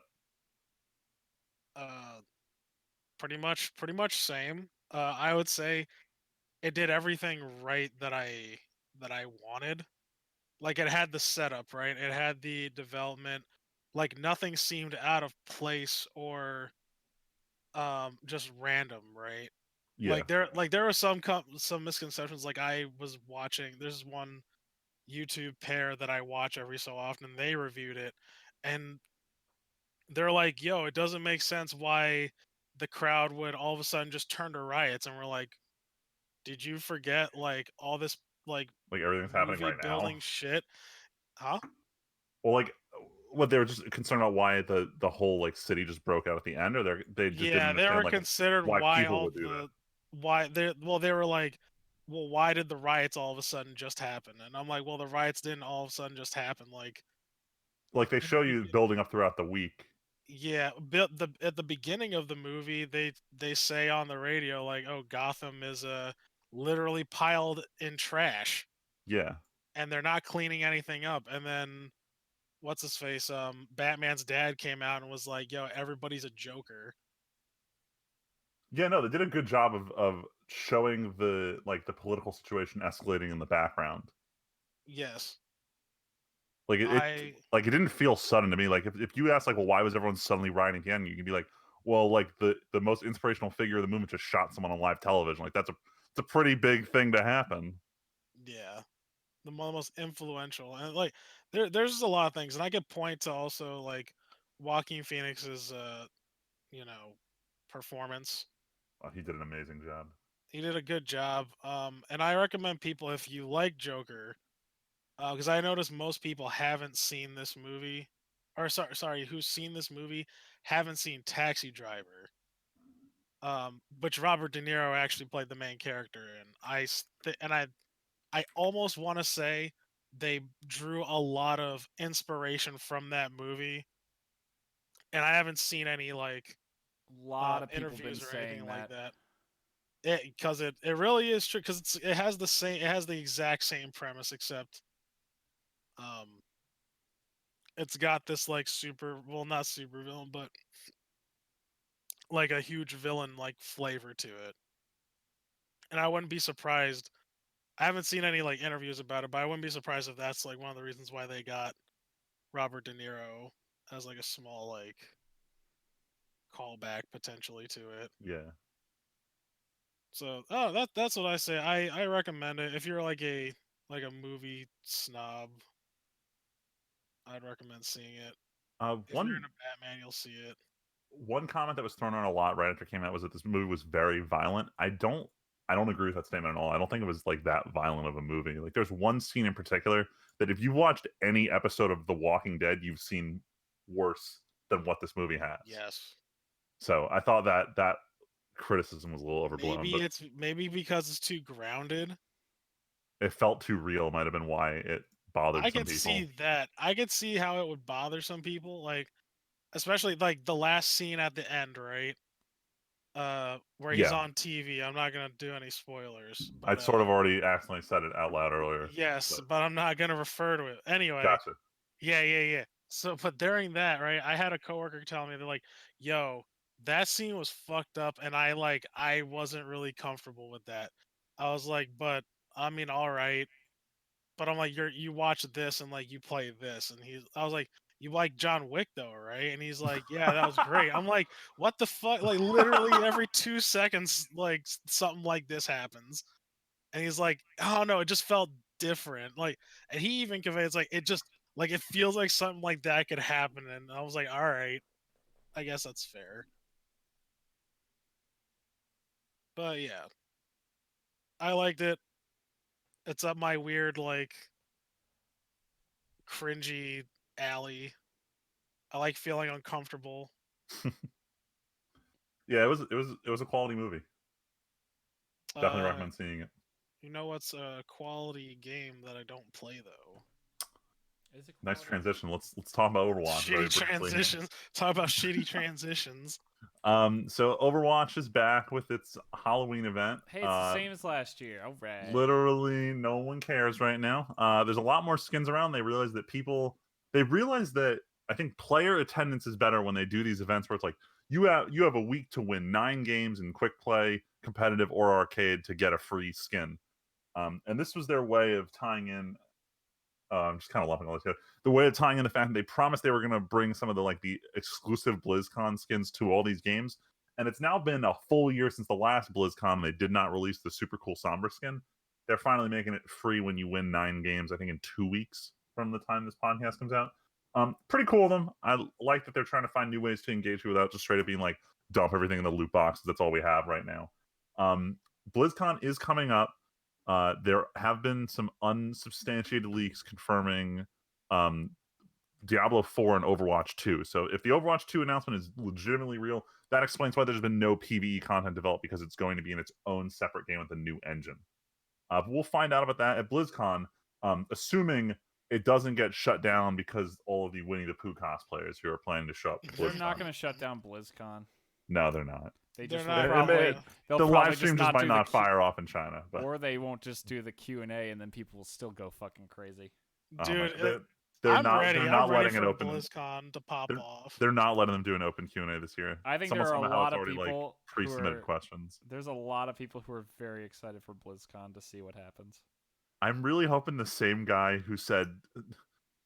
Uh, pretty much same. I would say it did everything right that I wanted. Like it had the setup, right? It had the development. Like nothing seemed out of place or just random, right? Yeah. Like there were some misconceptions. Like I was watching. There's one YouTube pair that I watch every so often. They reviewed it, and they're like, "Yo, it doesn't make sense why the crowd would all of a sudden just turn to riots." And we're like, "Did you forget like all this like Like everything's happening movie right now. building shit?" Huh? Well, like what they were just concerned about why the whole like city just broke out at the end, or they just didn't Yeah, they understand were like considered why why people all would do that. the they were like, well, why did the riots all of a sudden just happen? And I'm like, well, the riots didn't all of a sudden just happen. Like Like they in the show you begin- building up throughout the week. yeah, at the beginning of the movie, they say on the radio like, oh, Gotham is literally piled in trash, Yeah. and they're not cleaning anything up. And then what's his face? Batman's dad came out and was like, yo, everybody's a Joker. Yeah, no, they did a good job of showing the like the political situation escalating in the background. Yes. Like I like it didn't feel sudden to me. Like if you ask like, well, why was everyone suddenly rioting again? You can be like, well, like the most inspirational figure of the movement just shot someone on live television. Like it's a pretty big thing to happen. Yeah, the most influential, and like there's just a lot of things, and I could point to also like Joaquin Phoenix's you know performance. Oh, he did an amazing job. He did a good job, and I recommend people, if you like Joker, because I noticed most people haven't seen this movie, or sorry, who's seen this movie haven't seen Taxi Driver, which Robert De Niro actually played the main character, and I almost want to say they drew a lot of inspiration from that movie, and I haven't seen any like Lot of people been interviews or anything saying like that. that. Because it really is true, because it has the exact same premise, except um it's got this like super, well, not super villain, but like a huge villain like flavor to it. And I wouldn't be surprised. I haven't seen any like interviews about it, but I wouldn't be surprised if that's like one of the reasons why they got Robert De Niro as like a small like callback potentially to it. Yeah. So that's what I say. I recommend it if you're like a movie snob. I'd recommend seeing it. If you're One into Batman, you'll see it. one comment that was thrown around a lot right after it came out was that this movie was very violent. I don't agree with that statement at all. I don't think it was like that violent of a movie. Like there's one scene in particular that if you've watched any episode of The Walking Dead, you've seen worse than what this movie has. Yes. So I thought that criticism was a little overblown, but Maybe because it's too grounded. it felt too real. Might have been why it bothered I some could people. see that. I could see how it would bother some people, like especially like the last scene at the end, right? Where he's Yeah, on TV. I'm not gonna do any spoilers, but I'd sort of already accidentally said it out loud earlier. yes, But but I'm not gonna refer to it anyway. gotcha. Yeah. So, but during that, right, I had a coworker tell me, they're like, "Yo, that scene was fucked up," and I wasn't really comfortable with that. I was like, "But I mean, all right." But I'm like, you watch this and like you play this," and I was like, "You like John Wick though, right?" And he's like, "Yeah, that was great." I'm like, "What the fuck?" Like literally every 2 seconds, like something like this happens, and he's like, "Oh no, it just felt different." Like, and he even conveys like it just like it feels like something like that could happen, and I was like, "All right, I guess that's fair." But yeah, I liked it. It's up my weird like cringy alley. I like feeling uncomfortable. Yeah, it was a quality movie. Definitely Uh, recommend seeing it. you know what's a quality game that I don't play though? Is it Nice quality? transition. Let's talk about Overwatch very Shitty briefly here. transitions. Talk about shitty transitions. So Overwatch is back with its Halloween event. Hey, it's the same as last year. All right. Literally no one cares right now. There's a lot more skins around. They realize that I think player attendance is better when they do these events where it's like you have a week to win 9 games in quick play, competitive, or arcade to get a free skin. And this was their way of tying in. I'm just kind of lumping all this together. The way of tying in the fact that they promised they were going to bring some of the exclusive BlizzCon skins to all these games, and it's now been a full year since the last BlizzCon. They did not release the super cool Sombra skin. they're finally making it free when you win 9 games, I think in 2 weeks from the time this podcast comes out. Pretty cool of them. I like that they're trying to find new ways to engage you without just straight up being like, dump everything in the loot boxes. That's all we have right now. BlizzCon is coming up. There have been some unsubstantiated leaks confirming Diablo 4 and Overwatch 2. So if the Overwatch 2 announcement is legitimately real, that explains why there's been no PvE content developed, because it's going to be in its own separate game with a new engine. But we'll find out about that at BlizzCon, assuming it doesn't get shut down because all of the Winnie the Pooh cosplayers who are planning to show up. They're not going to shut down BlizzCon. No, they're not. They'll the live stream just might not fire off in China, but... or they won't just do the Q&A, and then people will still go fucking crazy. Dude, they're not letting it open. BlizzCon to pop off. They're not letting them do an open Q&A this year. I think there are a lot of people like pre-submitted questions. There's a lot of people who are very excited for BlizzCon to see what happens. I'm really hoping the same guy who said,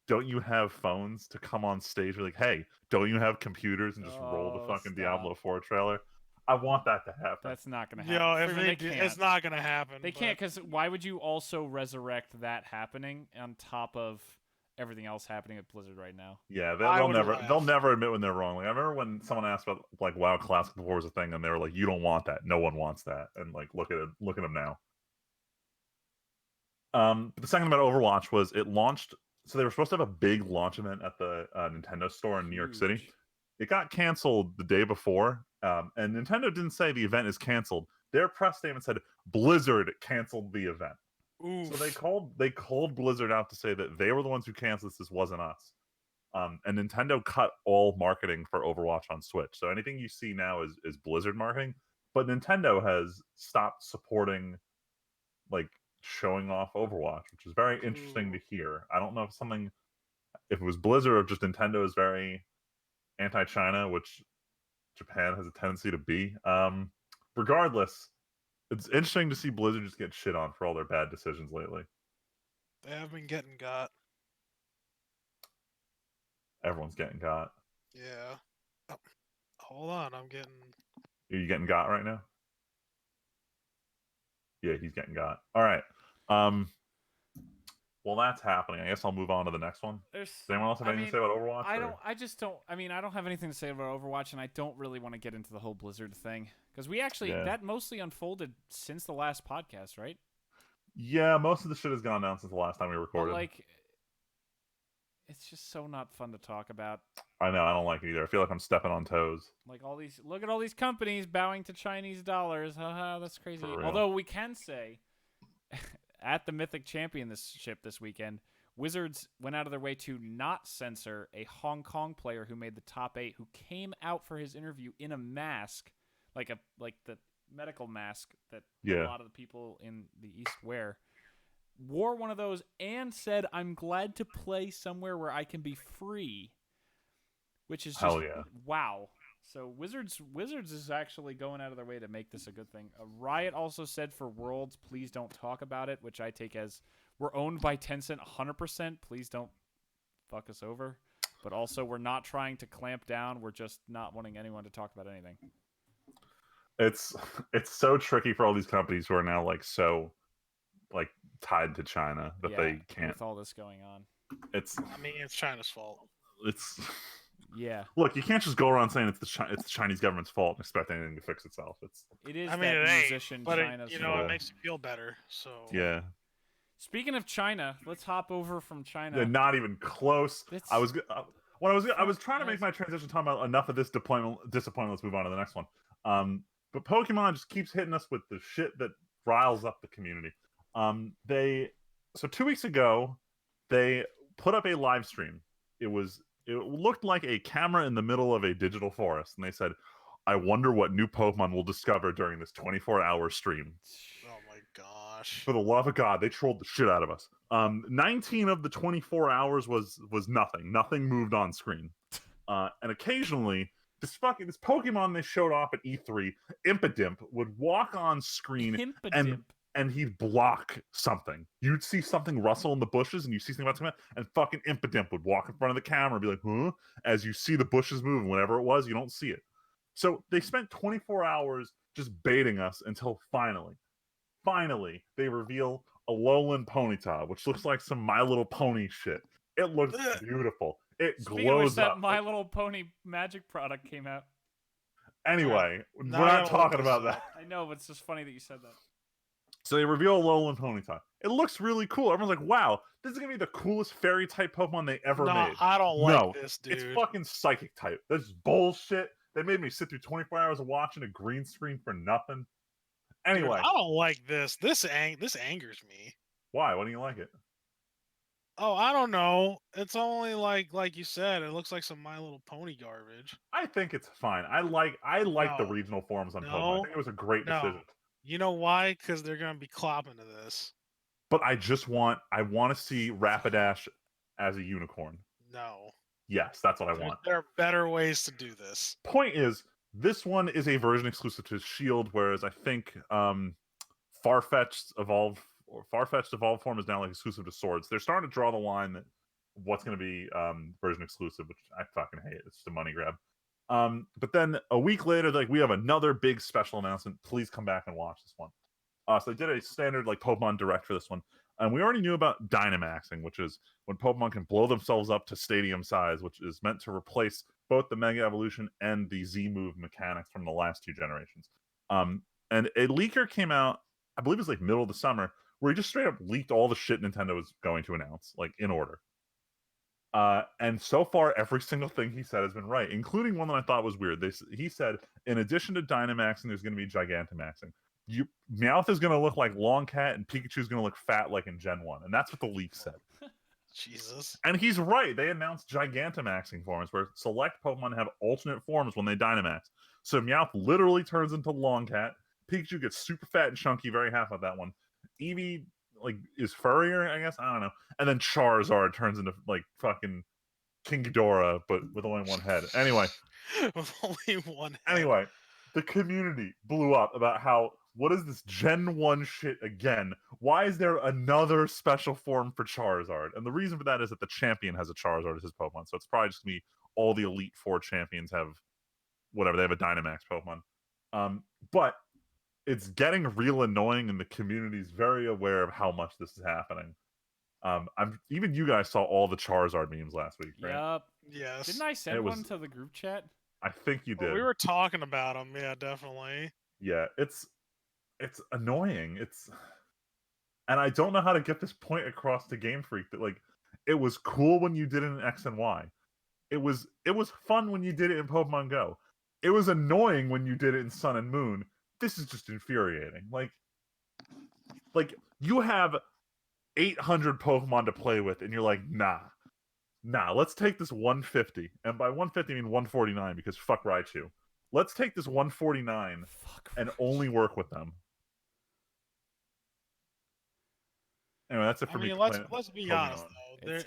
"Don't you have phones?" to come on stage and be like, "Hey, don't you have computers?" and just roll the fucking Diablo 4 trailer. I want that to happen. That's not going to happen. It's not going to happen. They can't, because why would you also resurrect that happening on top of everything else happening at Blizzard right now? Yeah, they'll never admit when they're wrong. Like, I remember when someone asked about like WoW Classic before was a thing, and they were like, "You don't want that. No one wants that." And like, look at them now. But the second about Overwatch was it launched. So they were supposed to have a big launch event at the Nintendo store in New York City. It got canceled the day before, and Nintendo didn't say the event is canceled. Their press statement said Blizzard canceled the event. Oof. So they called Blizzard out to say that they were the ones who canceled this wasn't us. And Nintendo cut all marketing for Overwatch on Switch. So anything you see now is Blizzard marketing. But Nintendo has stopped supporting, like, showing off Overwatch, which is very interesting to hear. I don't know if it was Blizzard or just Nintendo is very anti-China, which Japan has a tendency to be. Regardless, it's interesting to see Blizzard just get shit on for all their bad decisions lately. They have been getting got. Everyone's getting got. Yeah. Oh, hold on, I'm getting... Are you getting got right now? Yeah, he's getting got. All right. Well, that's happening. I guess I'll move on to the next one. Does anyone else have anything to say about Overwatch? I don't have anything to say about Overwatch, and I don't really want to get into the whole Blizzard thing, because we actually that mostly unfolded since the last podcast, right? Yeah, most of the shit has gone down since the last time we recorded. But, like, it's just so not fun to talk about. I know, I don't like it either. I feel like I'm stepping on toes. Like, look at all these companies bowing to Chinese dollars. Haha, that's crazy. Although we can say, at the Mythic Championship this weekend, Wizards went out of their way to not censor a Hong Kong player who made the top 8, who came out for his interview in a mask, like the medical mask that a lot of the people in the East wear. Wore one of those and said, "I'm glad to play somewhere where I can be free," which is just wow. So Wizards is actually going out of their way to make this a good thing. Riot also said for Worlds, please don't talk about it, which I take as we're owned by Tencent 100%. Please don't fuck us over. But also, we're not trying to clamp down. We're just not wanting anyone to talk about anything. It's so tricky for all these companies who are now so tied to China that they can't. With all this going on, it's China's fault. Look, you can't just go around saying it's the Chinese government's fault and expect anything to fix itself. It is. Musician China's fault. It makes you feel better. So yeah. Speaking of China, let's hop over from China. They're not even close. I was trying to make my transition talking about enough of this disappointment. Let's move on to the next one. But Pokemon just keeps hitting us with the shit that riles up the community. 2 weeks ago, they put up a live stream. It looked like a camera in the middle of a digital forest, and they said, "I wonder what new Pokemon we'll discover during this 24-hour stream." Oh my gosh! For the love of God, they trolled the shit out of us. 19 of the 24 hours was nothing. Nothing moved on screen, and occasionally this Pokemon they showed off at E3, Impidimp, would walk on screen and he'd block something. You'd see something rustle in the bushes, and you see something about to come out, and fucking Impidimp would walk in front of the camera and be like, "Huh?" As you see the bushes move, whenever it was, you don't see it. So they spent 24 hours just baiting us until finally, they reveal Alolan Ponyta, which looks like some My Little Pony shit. It looks beautiful. It Speaking of which, glows that up. My Little Pony magic product came out. Anyway, Now we're I not gotta look talking this about up. that. I know, but it's just funny that you said that. So they reveal Alolan Ponyta. It looks really cool. Everyone's like, wow, this is going to be the coolest fairy type Pokemon they ever No, made. I don't like this, dude. It's fucking psychic type. That's bullshit. They made me sit through 24 hours of watching a green screen for nothing. Anyway. Dude, I don't like this. This angers me. Why? Why do you like it? Oh, I don't know. It's only like you said, it looks like some My Little Pony garbage. I think it's fine. I like the regional forums on Pokemon. I think it was a great decision. You know why? Because they're gonna be clopping to this. But I want to see Rapidash as a unicorn. No. Yes, that's what I want. There are better ways to do this. Point is, this one is a version exclusive to Shield, whereas I think Farfetch'd Evolved form is now like exclusive to Swords. They're starting to draw the line that what's going to be version exclusive, which I fucking hate. It's just a money grab. But then a week later, like, we have another big special announcement. Please come back and watch this one. So they did a standard like Pokemon Direct for this one, and we already knew about Dynamaxing, which is when Pokemon can blow themselves up to stadium size, which is meant to replace both the Mega Evolution and the Z move mechanics from the last two generations. And a leaker came out, I believe it was like middle of the summer, where he just straight up leaked all the shit Nintendo was going to announce, like in order. And so far, every single thing he said has been right, including one that I thought was weird. He said, in addition to Dynamaxing, there's going to be Gigantamaxing. Meowth is going to look like Long Cat, and Pikachu is going to look fat like in Gen 1. And that's what the leak said. Jesus. And he's right. They announced Gigantamaxing forms, where select Pokemon have alternate forms when they Dynamax. So Meowth literally turns into Long Cat. Pikachu gets super fat and chunky, very happy about that one. Eevee, like, is furrier, I guess? I don't know. And then Charizard turns into, like, fucking King Ghidorah, but with only one head. Anyway. With only one head. Anyway, the community blew up about how, what is this Gen 1 shit again? Why is there another special form for Charizard? And the reason for that is that the champion has a Charizard as his Pokemon. So it's probably just going to be all the Elite Four champions have whatever. They have a Dynamax Pokemon. But it's getting real annoying, and the community's very aware of how much this is happening. Even you guys saw all the Charizard memes last week, right? Yep. Yes. Didn't I send one to the group chat? I think you did. Well, we were talking about them. Yeah, definitely. Yeah, it's annoying. And I don't know how to get this point across to Game Freak that, like, it was cool when you did it in X and Y. It was fun when you did it in Pokemon Go. It was annoying when you did it in Sun and Moon. This is just infuriating. Like you have 800 Pokemon to play with, and you're like, nah, let's take this 150. And by 150, I mean 149, because fuck Raichu. Let's take this 149 and only work with them. Anyway, that's it for me. Let's be honest, though.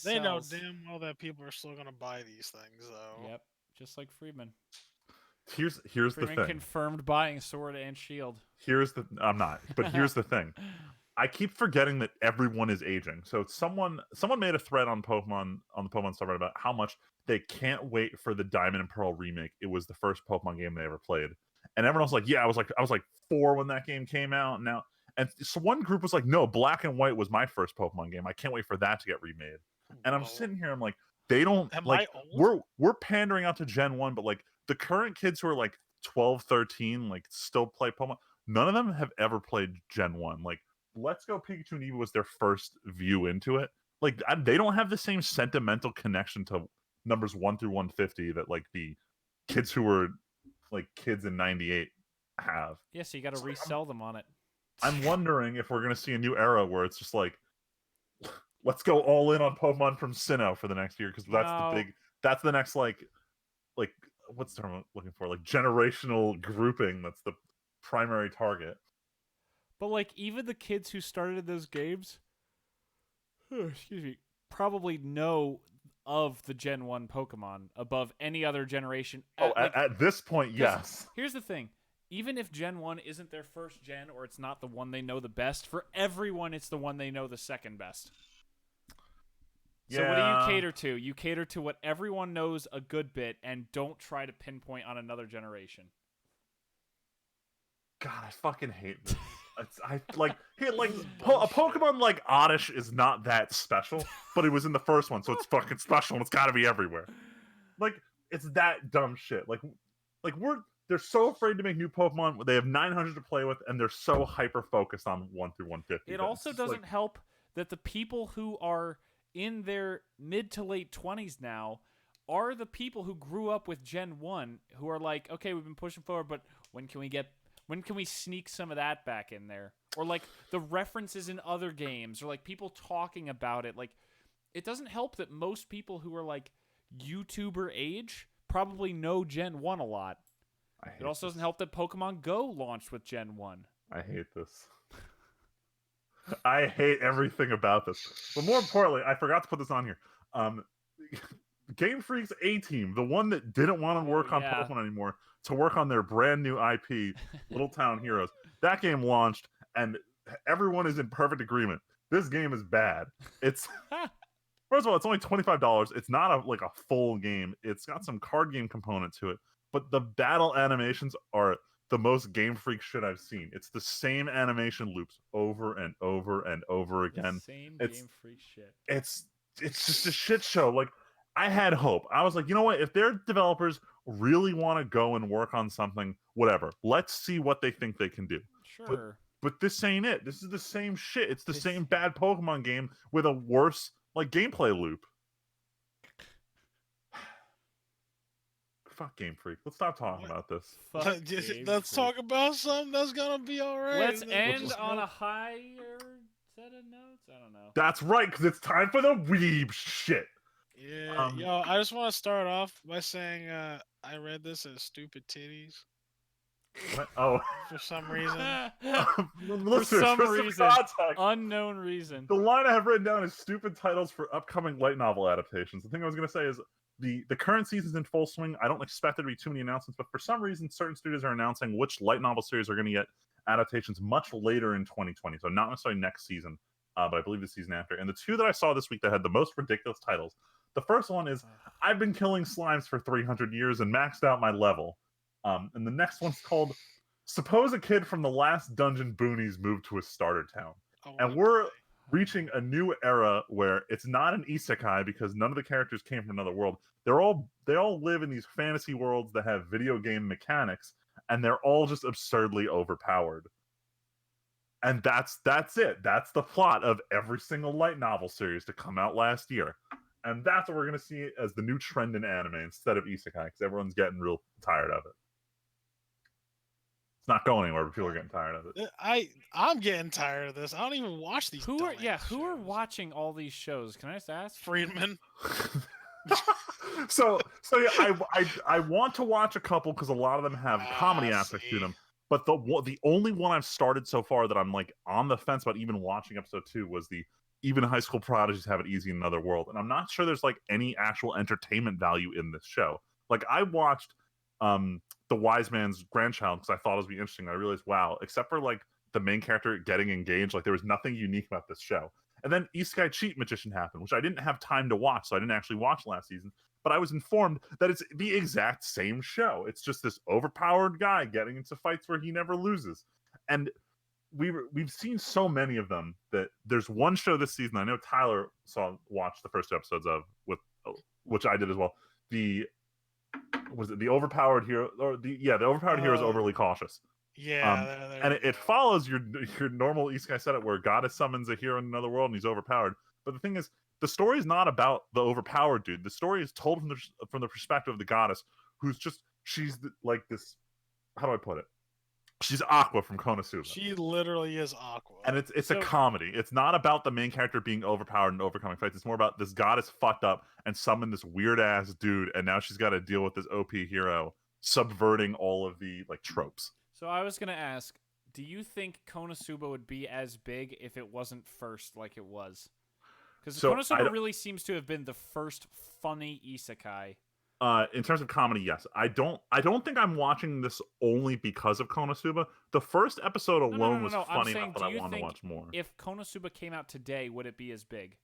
They know sells. damn well that people are still going to buy these things, though. Yep, just like Friedman. Here's the thing. Confirmed buying Sword and Shield. I'm not, but here's the thing. I keep forgetting that everyone is aging. So someone made a thread on the Pokemon subreddit about how much they can't wait for the Diamond and Pearl remake. It was the first Pokemon game they ever played, and everyone was like, "Yeah, I was like 4 when that game came out." Now, and so one group was like, "No, Black and White was my first Pokemon game. I can't wait for that to get remade." And I'm sitting here, I'm like, they don't like. We're pandering out to Gen 1, but like the current kids who are like 12, 13, like still play Pokemon. None of them have ever played Gen 1. Like, Let's Go Pikachu and Eevee was their first view into it. Like, they don't have the same sentimental connection to numbers 1 through 150 that like the kids who were like kids in 98 have. Yeah, so you got to resell them on it. I'm wondering if we're gonna see a new era where it's just like, let's go all in on Pokemon from Sinnoh for the next year, because that's the next like what's the term I'm looking for? Like generational grouping. That's the primary target. But like even the kids who started those games, excuse me, probably know of the Gen 1 Pokemon above any other generation. At this point, yes. Here's the thing. Even if Gen 1 isn't their first gen, or it's not the one they know the best, for everyone it's the one they know the second best. So what do you cater to? You cater to what everyone knows a good bit, and don't try to pinpoint on another generation. God, I fucking hate this. I like hey, like This is a bullshit. Pokemon like Oddish is not that special, but it was in the first one, so it's fucking special and it's got to be everywhere. Like it's that dumb shit. Like they're so afraid to make new Pokemon. They have 900 to play with, and they're so hyper focused on 1 through 150. It that also it's just, doesn't help that the people who are in their mid to late 20s now are the people who grew up with Gen 1, who are like, okay, we've been pushing forward, but when can we sneak some of that back in there? Or like the references in other games, or like people talking about it. Like, it doesn't help that most people who are like YouTuber age probably know Gen 1 a lot. It also doesn't help that Pokemon Go launched with Gen 1. I hate this. I hate everything about this. But more importantly, I forgot to put this on here. Game Freak's A-Team, the one that didn't want to work on Pokemon anymore, to work on their brand new IP, Little Town Heroes. That game launched, and everyone is in perfect agreement. This game is bad. It's first of all, it's only $25. It's not a full game. It's got some card game component to it, but the battle animations are the most Game Freak shit I've seen. It's the same animation loops over and over and over again. The same Game Freak shit. It's just a shit show. Like, I had hope. I was like, you know what? If their developers really want to go and work on something, whatever. Let's see what they think they can do. Sure. But this ain't it. This is the same shit. It's the same bad Pokemon game with a worse gameplay loop. Fuck Game Freak. Let's stop talking about this. Let's talk about something that's gonna be alright. Let's end on a higher set of notes. I don't know. That's right, because it's time for the Weeb shit. Yeah, yo, I just want to start off by saying I read this as stupid titties. What? Oh, for some reason. For some reason, unknown reason. The line I have written down is stupid titles for upcoming light novel adaptations. The thing I was going to say is the current season's in full swing. I don't expect there to be too many announcements, but for some reason, certain studios are announcing which light novel series are going to get adaptations much later in 2020. So not necessarily next season, but I believe the season after. And the two that I saw this week that had the most ridiculous titles. The first one is I've been killing slimes for 300 years and maxed out my level. And the next one's called Suppose a Kid from the Last Dungeon Boonies Moved to a Starter Town. And we're reaching a new era where it's not an isekai because none of the characters came from another world. They all live in these fantasy worlds that have video game mechanics, and they're all just absurdly overpowered. And that's it. That's the plot of every single light novel series to come out last year. And that's what we're going to see as the new trend in anime instead of isekai, because everyone's getting real tired of it. It's not going anywhere, but people are getting tired of it. I'm getting tired of this. I don't even watch these. Who are watching all these shows? Can I just ask? Friedman. so yeah, I want to watch a couple because a lot of them have comedy aspects to them. But the only one I've started so far that I'm on the fence about even watching episode 2 was the Even High School Prodigies Have It Easy in Another World, and I'm not sure there's any actual entertainment value in this show. I watched The Wise Man's Grandchild because I thought it was be interesting. I realized, wow, except for the main character getting engaged, there was nothing unique about this show. And then Isekai Cheat Magician happened, which I didn't have time to watch, so I didn't actually watch last season. But I was informed that it's the exact same show. It's just this overpowered guy getting into fights where he never loses. And we've seen so many of them that there's one show this season I know Tyler watched the first 2 episodes of, which I did as well. The overpowered hero, or the overpowered hero is Overly Cautious. Yeah, and it follows your normal isekai setup where goddess summons a hero in another world and he's overpowered. But the thing is, the story is not about the overpowered dude. The story is told from the perspective of the goddess, who's she's this. How do I put it? She's Aqua from Konosuba. She literally is Aqua. And it's a comedy. It's not about the main character being overpowered and overcoming fights. It's more about this goddess fucked up and summoned this weird ass dude, and now she's got to deal with this OP hero subverting all of the tropes. So I was gonna ask, do you think Konosuba would be as big if it wasn't first like it was? Because Konosuba really seems to have been the first funny isekai. In terms of comedy, yes. I don't think I'm watching this only because of Konosuba. The first episode alone was funny enough that I wanted to watch more. If Konosuba came out today, would it be as big?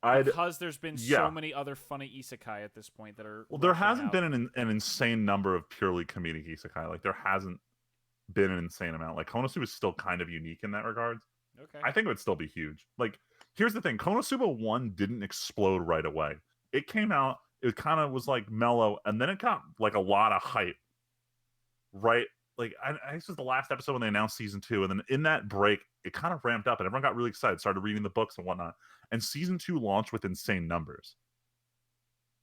Because there's been so many other funny isekai at this point that are. Well, there hasn't been an insane number of purely comedic isekai. There hasn't. been an insane amount. Like Konosuba is still kind of unique in that regard. Okay. I think it would still be huge. Like, here's the thing: Konosuba 1 didn't explode right away. It came out, it kind of was like mellow, and then it got like a lot of hype. Right, like this was the last episode when they announced season 2, and then in that break, it kind of ramped up, and everyone got really excited, started reading the books and whatnot. And season 2 launched with insane numbers.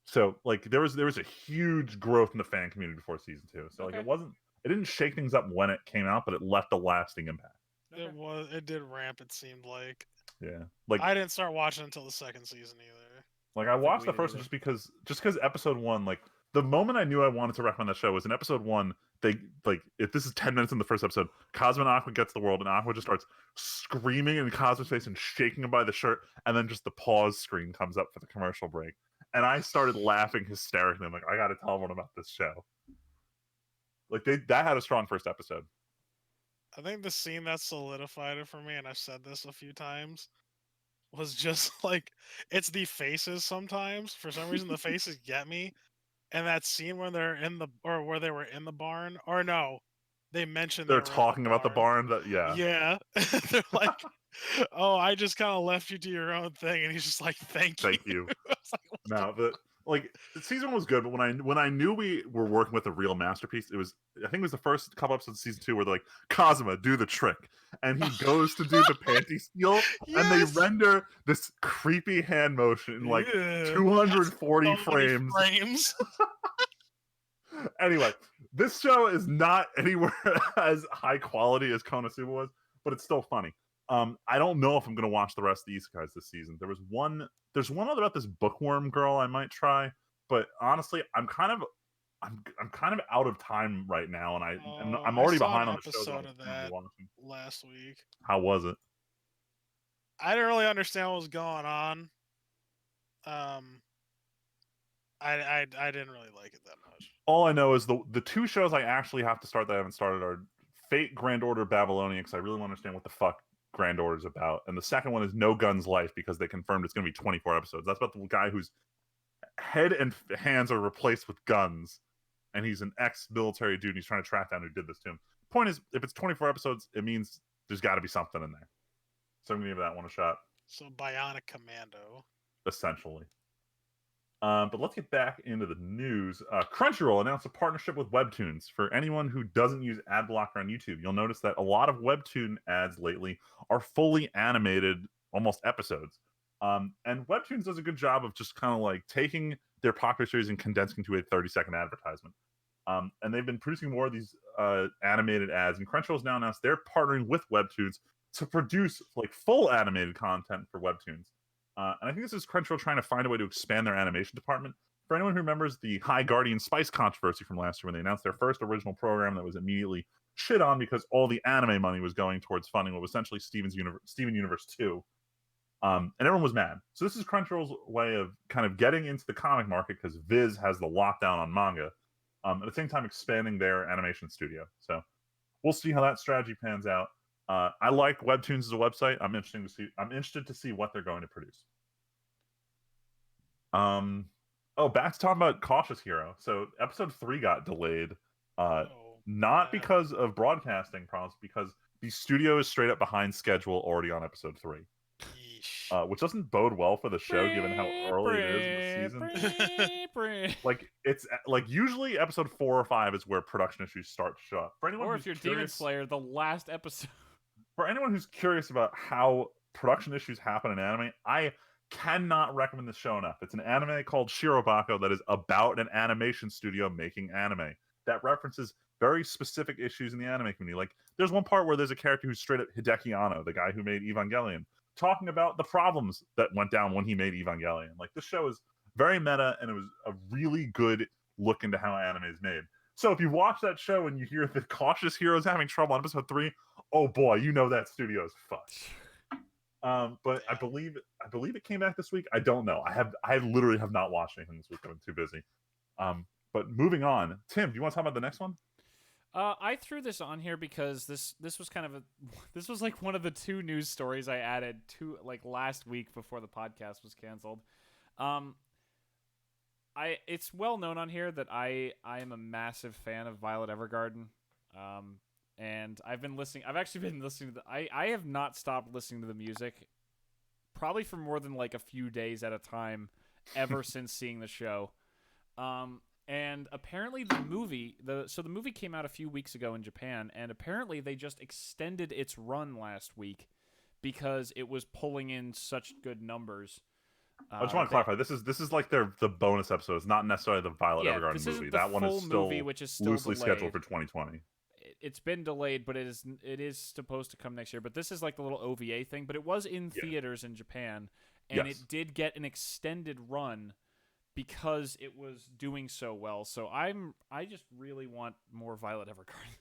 So like there was a huge growth in the fan community before season 2. So like Okay. it didn't shake things up when it came out, but it left a lasting impact. Okay. It did ramp, it seemed like. Yeah. Like I didn't start watching until the second season either. Like I think watched we the did first either. one just because episode 1, like the moment I knew I wanted to recommend that show was in episode 1. They like if this is 10 minutes in the first episode, Cosmo and Aqua gets the world, and Aqua just starts screaming in Cosmo's face and shaking him by the shirt, and then just the pause screen comes up for the commercial break. And I started laughing hysterically. I'm like, I gotta tell everyone about this show. Like that had a strong first episode. I think the scene that solidified it for me, and I've said this a few times, was just like it's the faces sometimes. For some reason the faces get me. And that scene where they're where they were in the barn, or no, they mentioned They're they were in talking about the barn. That Yeah. They're like, oh, I just kind of left you to your own thing, and he's just like, thank you. Thank you. I was like, what No, but like season 1 was good, but when I knew we were working with a real masterpiece, it was I think it was the first couple episodes of season 2 where they're like, Cosmo, do the trick. And he goes to do the panty steal, and they Yes! render this creepy hand motion in like Yeah. 240 That's so many frames. Anyway, this show is not anywhere as high quality as Konosuba was, but it's still funny. I don't know if I'm gonna watch the rest of the Isekais this season. There's one other about this bookworm girl I might try, but honestly, I'm kind of out of time right now, and I'm I already saw behind an on the shows episode I'm of currently that watching. last week. How was it? I didn't really understand what was going on. I didn't really like it that much. All I know is the two shows I actually have to start that I haven't started are Fate Grand Order Babylonia, because I really want to understand what the fuck Grand Order is about, and the second one is No Guns Life, because they confirmed it's going to be 24 episodes. That's about the guy whose head and hands are replaced with guns, and he's an ex-military dude, and he's trying to track down who did this to him. Point is, if it's 24 episodes, it means there's got to be something in there. So I'm going to give that one a shot. So Bionic Commando. Essentially. But let's get back into the news. Crunchyroll announced a partnership with Webtoons. For anyone who doesn't use ad blocker on YouTube, you'll notice that a lot of Webtoon ads lately are fully animated, almost episodes. And Webtoons does a good job of just kind of like taking their popular series and condensing to a 30-second advertisement. And they've been producing more of these animated ads. And Crunchyroll's now announced they're partnering with Webtoons to produce like full animated content for Webtoons. And I think this is Crunchyroll trying to find a way to expand their animation department. For anyone who remembers the High Guardian Spice controversy from last year when they announced their first original program that was immediately shit on because all the anime money was going towards funding what was essentially Steven Universe 2. And everyone was mad. So this is Crunchyroll's way of kind of getting into the comic market because Viz has the lockdown on manga. At the same time expanding their animation studio. So we'll see how that strategy pans out. I like Webtoons as a website. I'm interested to see what they're going to produce. Back to talking about Cautious Hero. So episode 3 got delayed. Not because of broadcasting problems, because the studio is straight up behind schedule already on episode 3. Which doesn't bode well for the show given how early it is in the season. Like it's like usually episode 4 or 5 is where production issues start to show up. For anyone or who's if you're curious, Demon Slayer, the last episode. For anyone who's curious about how production issues happen in anime, I cannot recommend this show enough. It's an anime called Shirobako that is about an animation studio making anime that references very specific issues in the anime community. Like, there's one part where there's a character who's straight up Hideki Anno, the guy who made Evangelion, talking about the problems that went down when he made Evangelion. Like, this show is very meta, and it was a really good look into how anime is made. So if you watch that show and you hear that Cautious Hero is having trouble on episode 3, oh boy, you know that studio is fucked. But I believe it came back this week. I don't know. I literally have not watched anything this week. I've been too busy. But moving on, Tim, do you want to talk about the next one? I threw this on here because this was kind of this was like one of the 2 news stories I added to like last week before the podcast was canceled. It's well known on here that I am a massive fan of Violet Evergarden. and I've actually been listening to I have not stopped listening to the music probably for more than like a few days at a time ever since seeing the show. And apparently the movie came out a few weeks ago in Japan, and apparently they just extended its run last week because it was pulling in such good numbers. I just want to clarify. This is like the bonus episode. It's not necessarily the Violet Evergarden this movie. Isn't the that one is full still movie, which is still loosely delayed. scheduled for 2020. It's been delayed, but it is supposed to come next year. But this is like the little OVA thing. But it was in theaters in Japan, and it did get an extended run because it was doing so well. So I just really want more Violet Evergarden.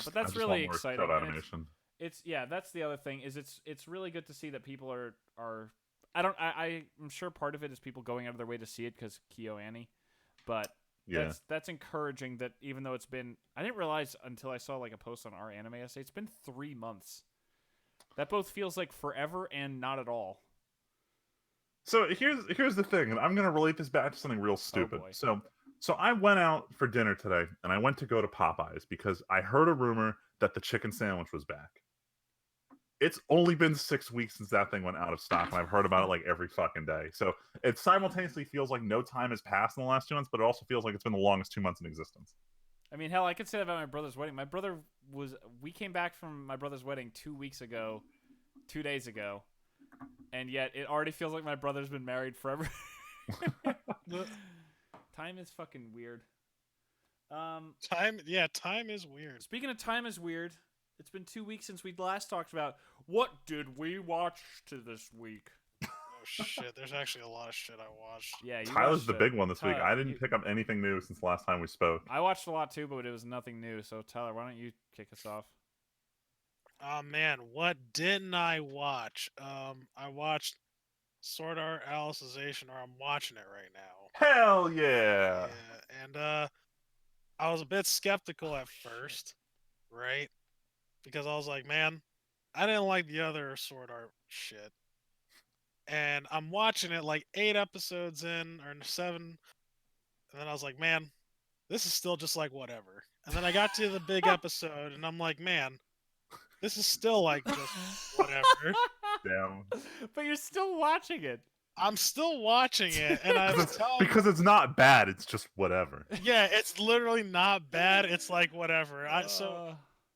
But that's really exciting. Animation. It's that's the other thing is it's really good to see that people are I'm sure part of it is people going out of their way to see it because KyoAni, but that's encouraging that even though I didn't realize until I saw like a post on our anime essay, it's been 3 months. That both feels like forever and not at all. So here's the thing, and I'm gonna relate this back to something real stupid. So I went out for dinner today, and I went to go to Popeyes because I heard a rumor that the chicken sandwich was back. It's only been 6 weeks since that thing went out of stock, and I've heard about it like every fucking day. So it simultaneously feels like no time has passed in the last 2 months, but it also feels like it's been the longest 2 months in existence. I mean, hell, I could say that about my brother's wedding. We came back from my brother's wedding 2 days ago, and yet it already feels like my brother's been married forever. Time is fucking weird. Time is weird. Speaking of time is weird, it's been 2 weeks since we last talked about what did we watch this week. Oh shit, there's actually a lot of shit I watched. Yeah, Tyler's the big one this week. I didn't pick up anything new since the last time we spoke. I watched a lot too, but it was nothing new. So Tyler, why don't you kick us off? Oh man, what didn't I watch? I watched Sword Art Alicization, or I'm watching it right now. Hell yeah! And I was a bit skeptical at first, right? Because I was like, man, I didn't like the other Sword Art shit. And I'm watching it like 8 episodes in, or 7, and then I was like, man, this is still just like whatever. And then I got to the big episode, and I'm like, man, this is still like just whatever. Damn. But you're still watching it. I'm still watching it, and because it's not bad. It's just whatever. Yeah, it's literally not bad. It's like whatever.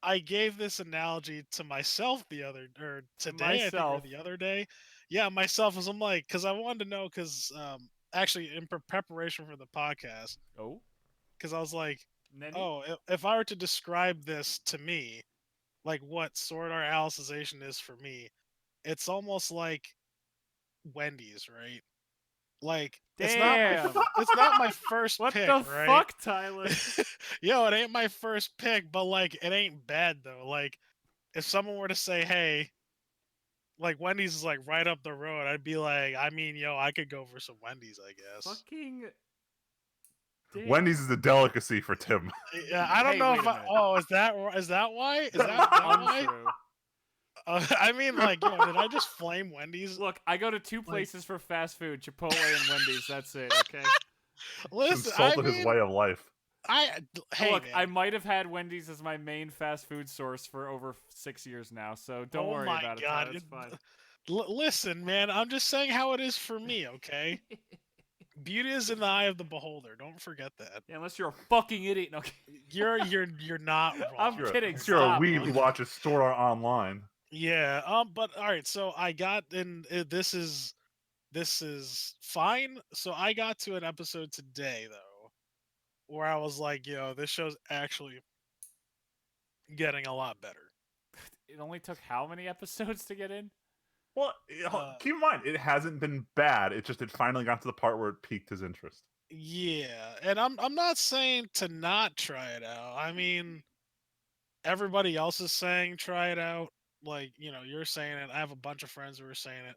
I gave this analogy to myself today, I think, or the other day. Yeah, myself, as I'm like, because I wanted to know, because actually in preparation for the podcast. Oh. Because I was like, if I were to describe this to me, like what Sword Art Alicization is for me, it's almost like Wendy's, right? Like, damn. it's not my first pick, what the right? fuck, Tyler? Yo, it ain't my first pick, but like, it ain't bad though. Like, if someone were to say, hey, like Wendy's is like right up the road, I'd be like, I mean, yo, I could go for some Wendy's, I guess. Fucking damn. Wendy's is a delicacy for Tim. Yeah, I don't know if is that why? Is that why? I mean, like, yo, did I just flame Wendy's? Look, I go to 2 places for fast food: Chipotle and Wendy's. That's it. Okay. Listen, insulted his way of life. Look, man. I might have had Wendy's as my main fast food source for over 6 years now, so don't worry about it. It's fine. Listen, man, I'm just saying how it is for me, okay? Beauty is in the eye of the beholder. Don't forget that. Yeah, unless you're a fucking idiot. No, you're not wrong. I'm kidding. You're a weeb who watches Sword Art online. Yeah. But all right. So I got this is fine. So I got to an episode today though, where I was like, yo, this show's actually getting a lot better. It only took how many episodes to get in? Well, keep in mind, it hasn't been bad. It finally got to the part where it piqued his interest. Yeah, and I'm not saying to not try it out. I mean, everybody else is saying try it out. Like, you know, you're saying it. I have a bunch of friends who are saying it.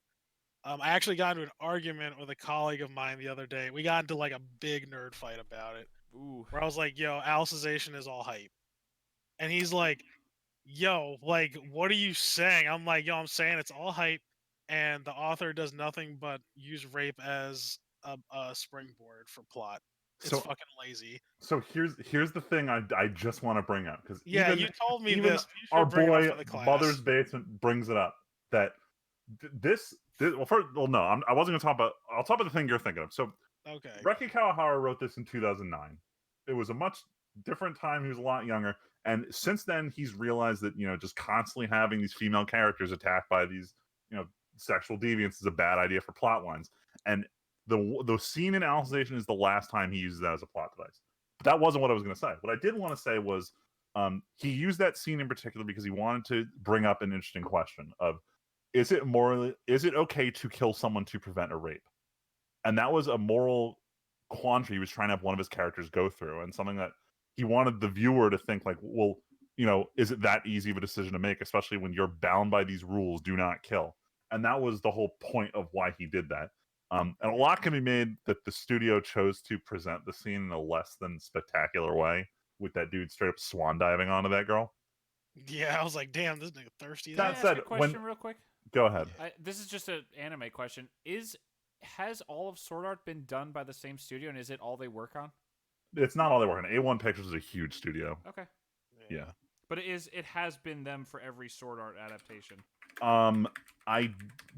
I actually got into an argument with a colleague of mine the other day. We got into like a big nerd fight about it. Ooh. Where I was like, yo, Alicization is all hype. And he's like, yo, like, what are you saying? I'm like, yo, I'm saying it's all hype, and the author does nothing but use rape as a springboard for plot. it's fucking lazy. So here's the thing I just want to bring up, because Yeah, even you told me even this. You our should bring it up boy for the class. Mother's Basement brings it up that this well no I wasn't gonna talk about, I'll talk about the thing you're thinking of. So Okay. Reki Kawahara wrote this in 2009. It was a much different time. He was a lot younger, and since then he's realized that just constantly having these female characters attacked by these sexual deviants is a bad idea for plot lines. And the scene in Alicization is the last time he uses that as a plot device. But that wasn't what I was going to say. What I did want to say was he used that scene in particular because he wanted to bring up an interesting question of, is it okay to kill someone to prevent a rape? And that was a moral quandary he was trying to have one of his characters go through, and something that he wanted the viewer to think like, well, is it that easy of a decision to make, especially when you're bound by these rules, do not kill. And that was the whole point of why he did that. And a lot can be made that the studio chose to present the scene in a less than spectacular way, with that dude straight up swan diving onto that girl. Yeah, I was like, damn, this nigga thirsty. Can I ask a question real quick? Go ahead. This is just an anime question. Has all of Sword Art been done by the same studio, and is it all they work on? It's not all they work on. A1 Pictures is a huge studio. Okay. Yeah. But it has been them for every Sword Art adaptation. I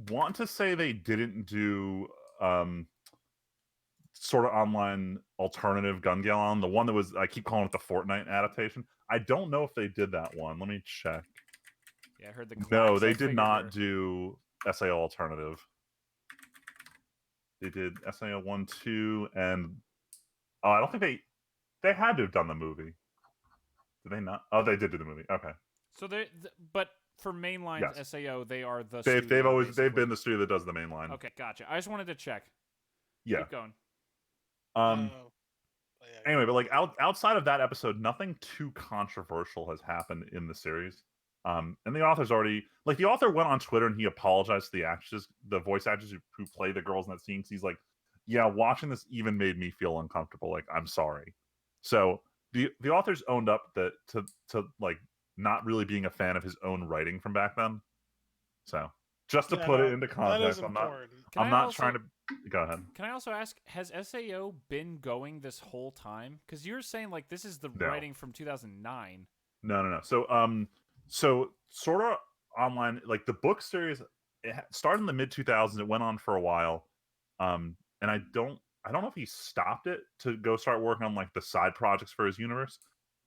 want to say they didn't do sort of online alternative Gun Gale on the one that was, I keep calling it the Fortnite adaptation. I don't know if they did that one. Let me check. Yeah, I heard the No, they did not do SAO alternative. They did SAO 1, 2, and I don't think they had to have done the movie. Did they not? Oh, they did do the movie. Okay. So but for mainline Yes. SAO, they are the they've studio, been the studio that does the mainline. Okay, gotcha. I just wanted to check. Yeah. Keep going. Anyway, but like outside of that episode, nothing too controversial has happened in the series. And the author's already, like, the author went on Twitter and he apologized to the actors, the voice actors who play the girls in that scene. He's like, yeah, watching this even made me feel uncomfortable. Like, I'm sorry. So the author's owned up that to like not really being a fan of his own writing from back then. So just to put it into context, I'm not trying to go ahead. Can I also ask, has SAO been going this whole time? Because you're saying like this is the writing from 2009. No. So Sword Art Online, like the book series, it started in the mid 2000s. It went on for a while, and I don't know if he stopped it to go start working on like the side projects for his universe.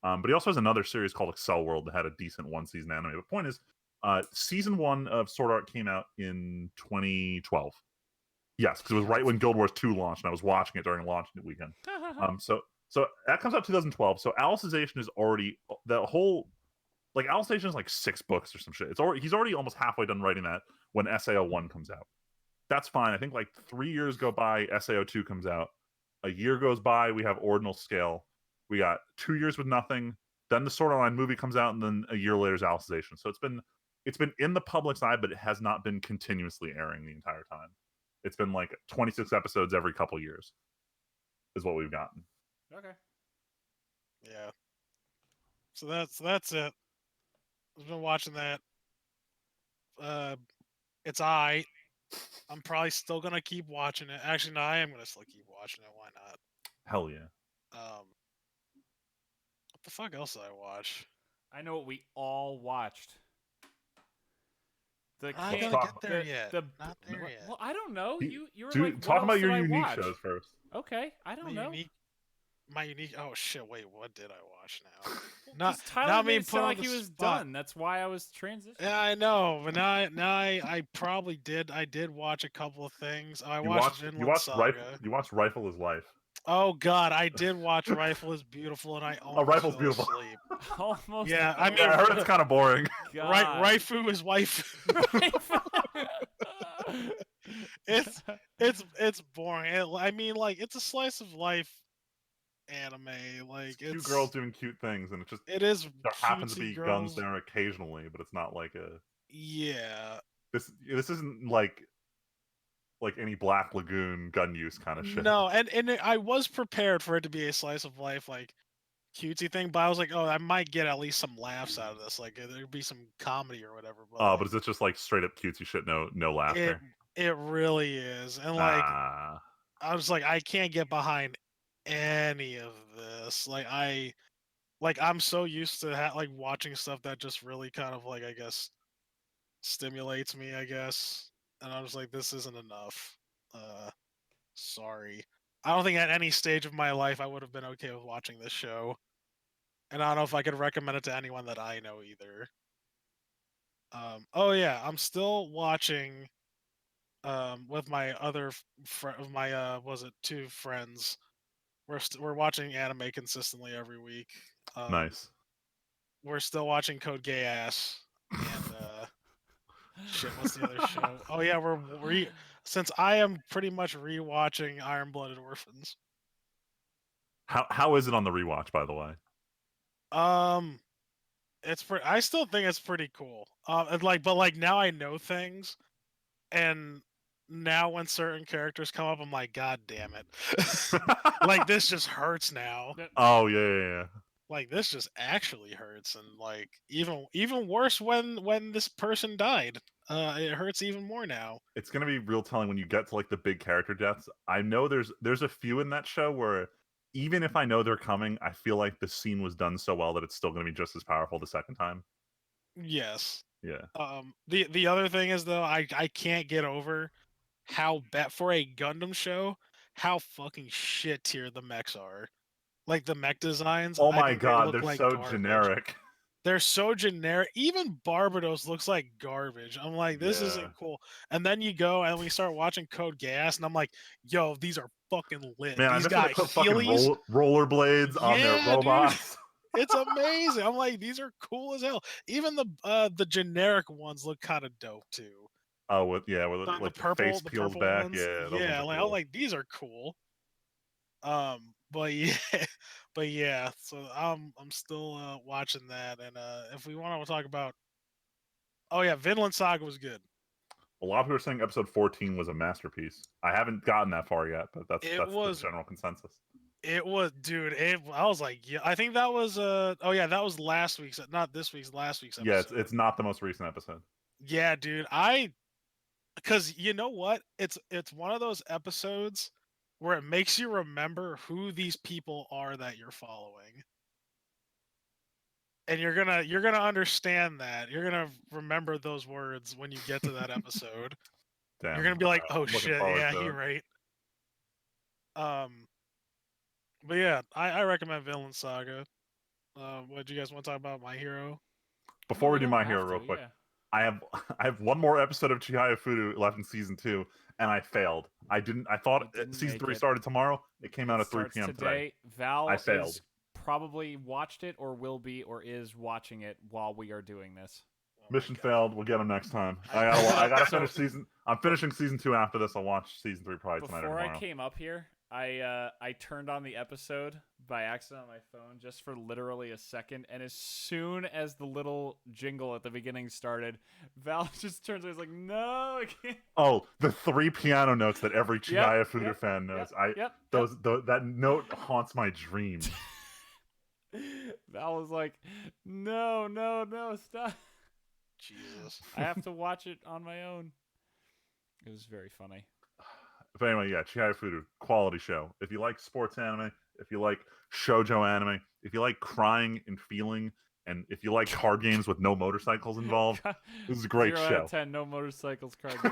But he also has another series called Excel World that had a decent one-season anime. The point is, season 1 of Sword Art came out in 2012. Yes, because it was right when Guild Wars 2 launched, and I was watching it during launch weekend. So that comes out 2012. So Alicization is already the whole. Like, Alicization is like 6 books or some shit. He's already almost halfway done writing that when SAO 1 comes out. That's fine. I think like 3 years go by, SAO 2 comes out. A year goes by, we have Ordinal Scale. We got 2 years with nothing. Then the Sword Art Online movie comes out, and then a year later is Alicization. So it's been in the public's eye, but it has not been continuously airing the entire time. It's been like 26 episodes every couple years is what we've gotten. Okay. Yeah. So that's it. I've been watching that. It's I'm probably still gonna keep watching it. Actually, no, I am gonna still keep watching it. Why not? Hell yeah. What the fuck else did I watch? I know what we all watched. I gotta get there yet. Not there yet. Well, I don't know. You were Dude, like, talk about your unique unique shows first. Okay, I don't know. My unique. Oh shit! Wait, what did I watch now? Tyler made it sound like he was done. That's why I was transitioning. Yeah, I know, but now I probably did. I did watch a couple of things. I watched Vinland Saga. You watched Rifle is Life. Oh God, I did watch Rifle is Beautiful, and I almost Rifle's fell beautiful. asleep. Almost. Yeah, I mean, I heard it's kind of boring. Raifu is wife. It's boring. I mean, like, it's a slice of life anime. Like, it's cute girls doing cute things, and it is. There happens to be guns there occasionally, but it's not like a. Yeah. This isn't like any Black Lagoon gun use kind of shit. No, and I was prepared for it to be a slice of life, like, cutesy thing, but I was like, oh, I might get at least some laughs out of this. Like, there'd be some comedy or whatever. But, but is it just like straight up cutesy shit? No laughter. It really is, and like, I was like, I can't get behind any of this. I'm so used to like watching stuff that just really kind of like I guess stimulates me, I guess. And I'm just like, this isn't enough. Sorry. I don't think at any stage of my life I would have been okay with watching this show. And I don't know if I could recommend it to anyone that I know either. Oh yeah, I'm still watching with my other my was it two friends. We're watching anime consistently every week. Nice. We're still watching Code Geass and shit, what's the other show? Oh yeah, since I am pretty much rewatching Iron Blooded Orphans. How is it on the rewatch, by the way? Um, I still think it's pretty cool. But like now I know things, and now when certain characters come up, I'm like, God damn it! Like this just hurts now. Oh yeah. Like this just actually hurts, and like even worse when this person died. It hurts even more now. It's gonna be real telling when you get to like the big character deaths. I know there's a few in that show where even if I know they're coming, I feel like the scene was done so well that it's still gonna be just as powerful the second time. Yes. Yeah. The other thing is though, I can't get over how bad for a Gundam show, how fucking shit tier the mechs are. Like the mech designs, Oh I my think they god, look they're like so garbage. generic. They're so generic. Even Barbados looks like garbage. I'm like, this Yeah. isn't cool. And then you go and we start watching Code Gas, and I'm like, yo, these are fucking lit. Man, I These miss when they got put fucking Heelys. rollerblades on their Yeah, dude. robots. It's amazing. I'm like, these are cool as hell. Even the generic ones look kind of dope too. Oh, with like the face The peels purple back. ones. Yeah, those ones Yeah, are like cool. I'm like, these are cool. But yeah, but yeah. So I'm still watching that, and if we want to talk about, oh yeah, Vinland Saga was good. A lot of people are saying episode 14 was a masterpiece. I haven't gotten that far yet, but that's It the was, general consensus. it was, dude. I was like, yeah, I think that was oh yeah, that was last week's, not this week's, last week's Yeah, episode. it's not the most recent episode. Yeah, dude. Because you know what? It's one of those episodes where it makes you remember who these people are that you're following. And you're gonna understand that. You're gonna remember those words when you get to that episode. Damn. You're gonna be like, "Oh Looking shit, forward yeah, to you're it. right." But yeah, I recommend Vinland Saga. What do you guys want to talk about? My Hero. Before we do don't My have Hero, to, real quick, yeah. I have one more episode of Chihaya Furu left in season 2, and I failed. I thought You didn't season make 3 it. started tomorrow. It came out It at 3 starts p.m. today. I Val failed. is probably watched it or will be or is watching it while we are doing this. Oh my Mission God. failed. We'll get them next time. I- I gotta so- finish season. I'm finishing season 2 after this. I'll watch season 3 probably tonight or Before tomorrow. I came up here, I turned on the episode by accident on my phone just for literally a second, and as soon as the little jingle at the beginning started, Val just turns and is like, "No, I can't." Oh, the 3 piano notes that every Chihaya Furu yep, fan knows. yep. That note haunts my dreams. Val was like, "No, no, no, stop." Jesus. I have to watch it on my own. It was very funny. But anyway, yeah, Chihaya Furu, quality show. If you like sports anime, if you like shoujo anime, if you like crying and feeling, and if you like card games with no motorcycles involved, this is a great 0 show. out of 10, no motorcycles card game.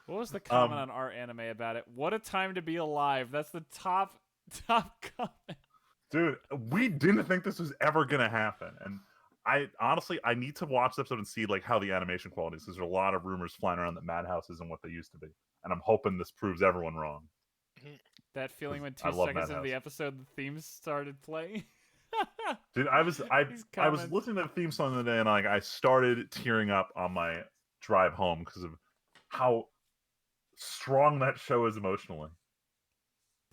What was the comment on our anime about it? What a time to be alive. That's the top comment. Dude, we didn't think this was ever gonna happen, and I honestly need to watch the episode and see like how the animation quality is. Because there's a lot of rumors flying around that Madhouse isn't what they used to be, and I'm hoping this proves everyone wrong. That feeling when I 2 love seconds into the Madhouse. episode the themes started playing. Dude, I was listening to the theme song the other day, and like I started tearing up on my drive home because of how strong that show is emotionally.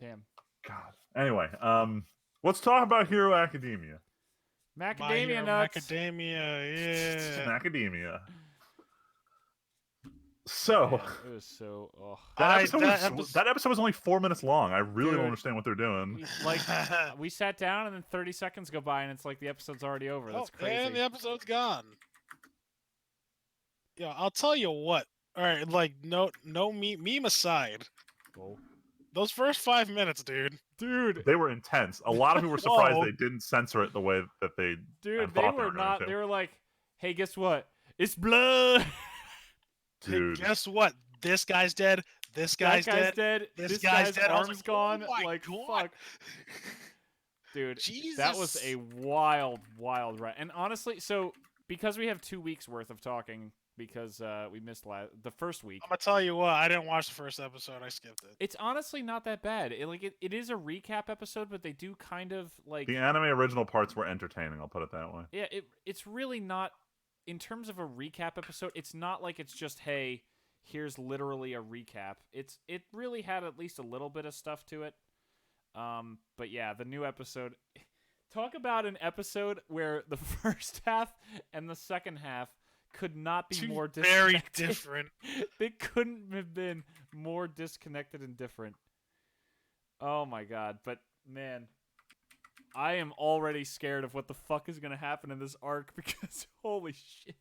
Damn. God. Anyway, let's talk about Hero Academia. My Macadamia Hero nuts. Macadamia, yeah. Academia. So Man, it was so. Oh. that episode was only 4 minutes long. I really Dude, don't understand what they're doing. We sat down and then 30 seconds go by and it's like the episode's already over. That's crazy. And the episode's gone. Yeah, I'll tell you what. All right, like no meme aside. Oh. Those first 5 minutes, dude. They were intense. A lot of people were surprised Whoa. they didn't censor it the way that they Dude, they thought were they were going not. to. They were like, "Hey, guess what? It's blood." Dude. Hey, guess what? This guy's dead. This That guy's guy's dead. dead. This This guy's guy's dead. I was arm's like, gone. oh my Like, God. fuck. Dude, Jesus. that was a wild, wild ride. And honestly, so because we have 2 weeks worth of talking, because we missed the first week. I'm gonna tell you what. I didn't watch the first episode. I skipped it. It's honestly not that bad. It is a recap episode, but they do kind of like The anime original parts were entertaining. I'll put it that way. Yeah, it's really not in terms of a recap episode. It's not like it's just hey, here's literally a recap. It really had at least a little bit of stuff to it. But yeah, the new episode. Talk about an episode where the first half and the second half could not be more disconnected. Very different. They couldn't have been more disconnected and different. Oh my god, but man, I am already scared of what the fuck is going to happen in this arc because holy shit.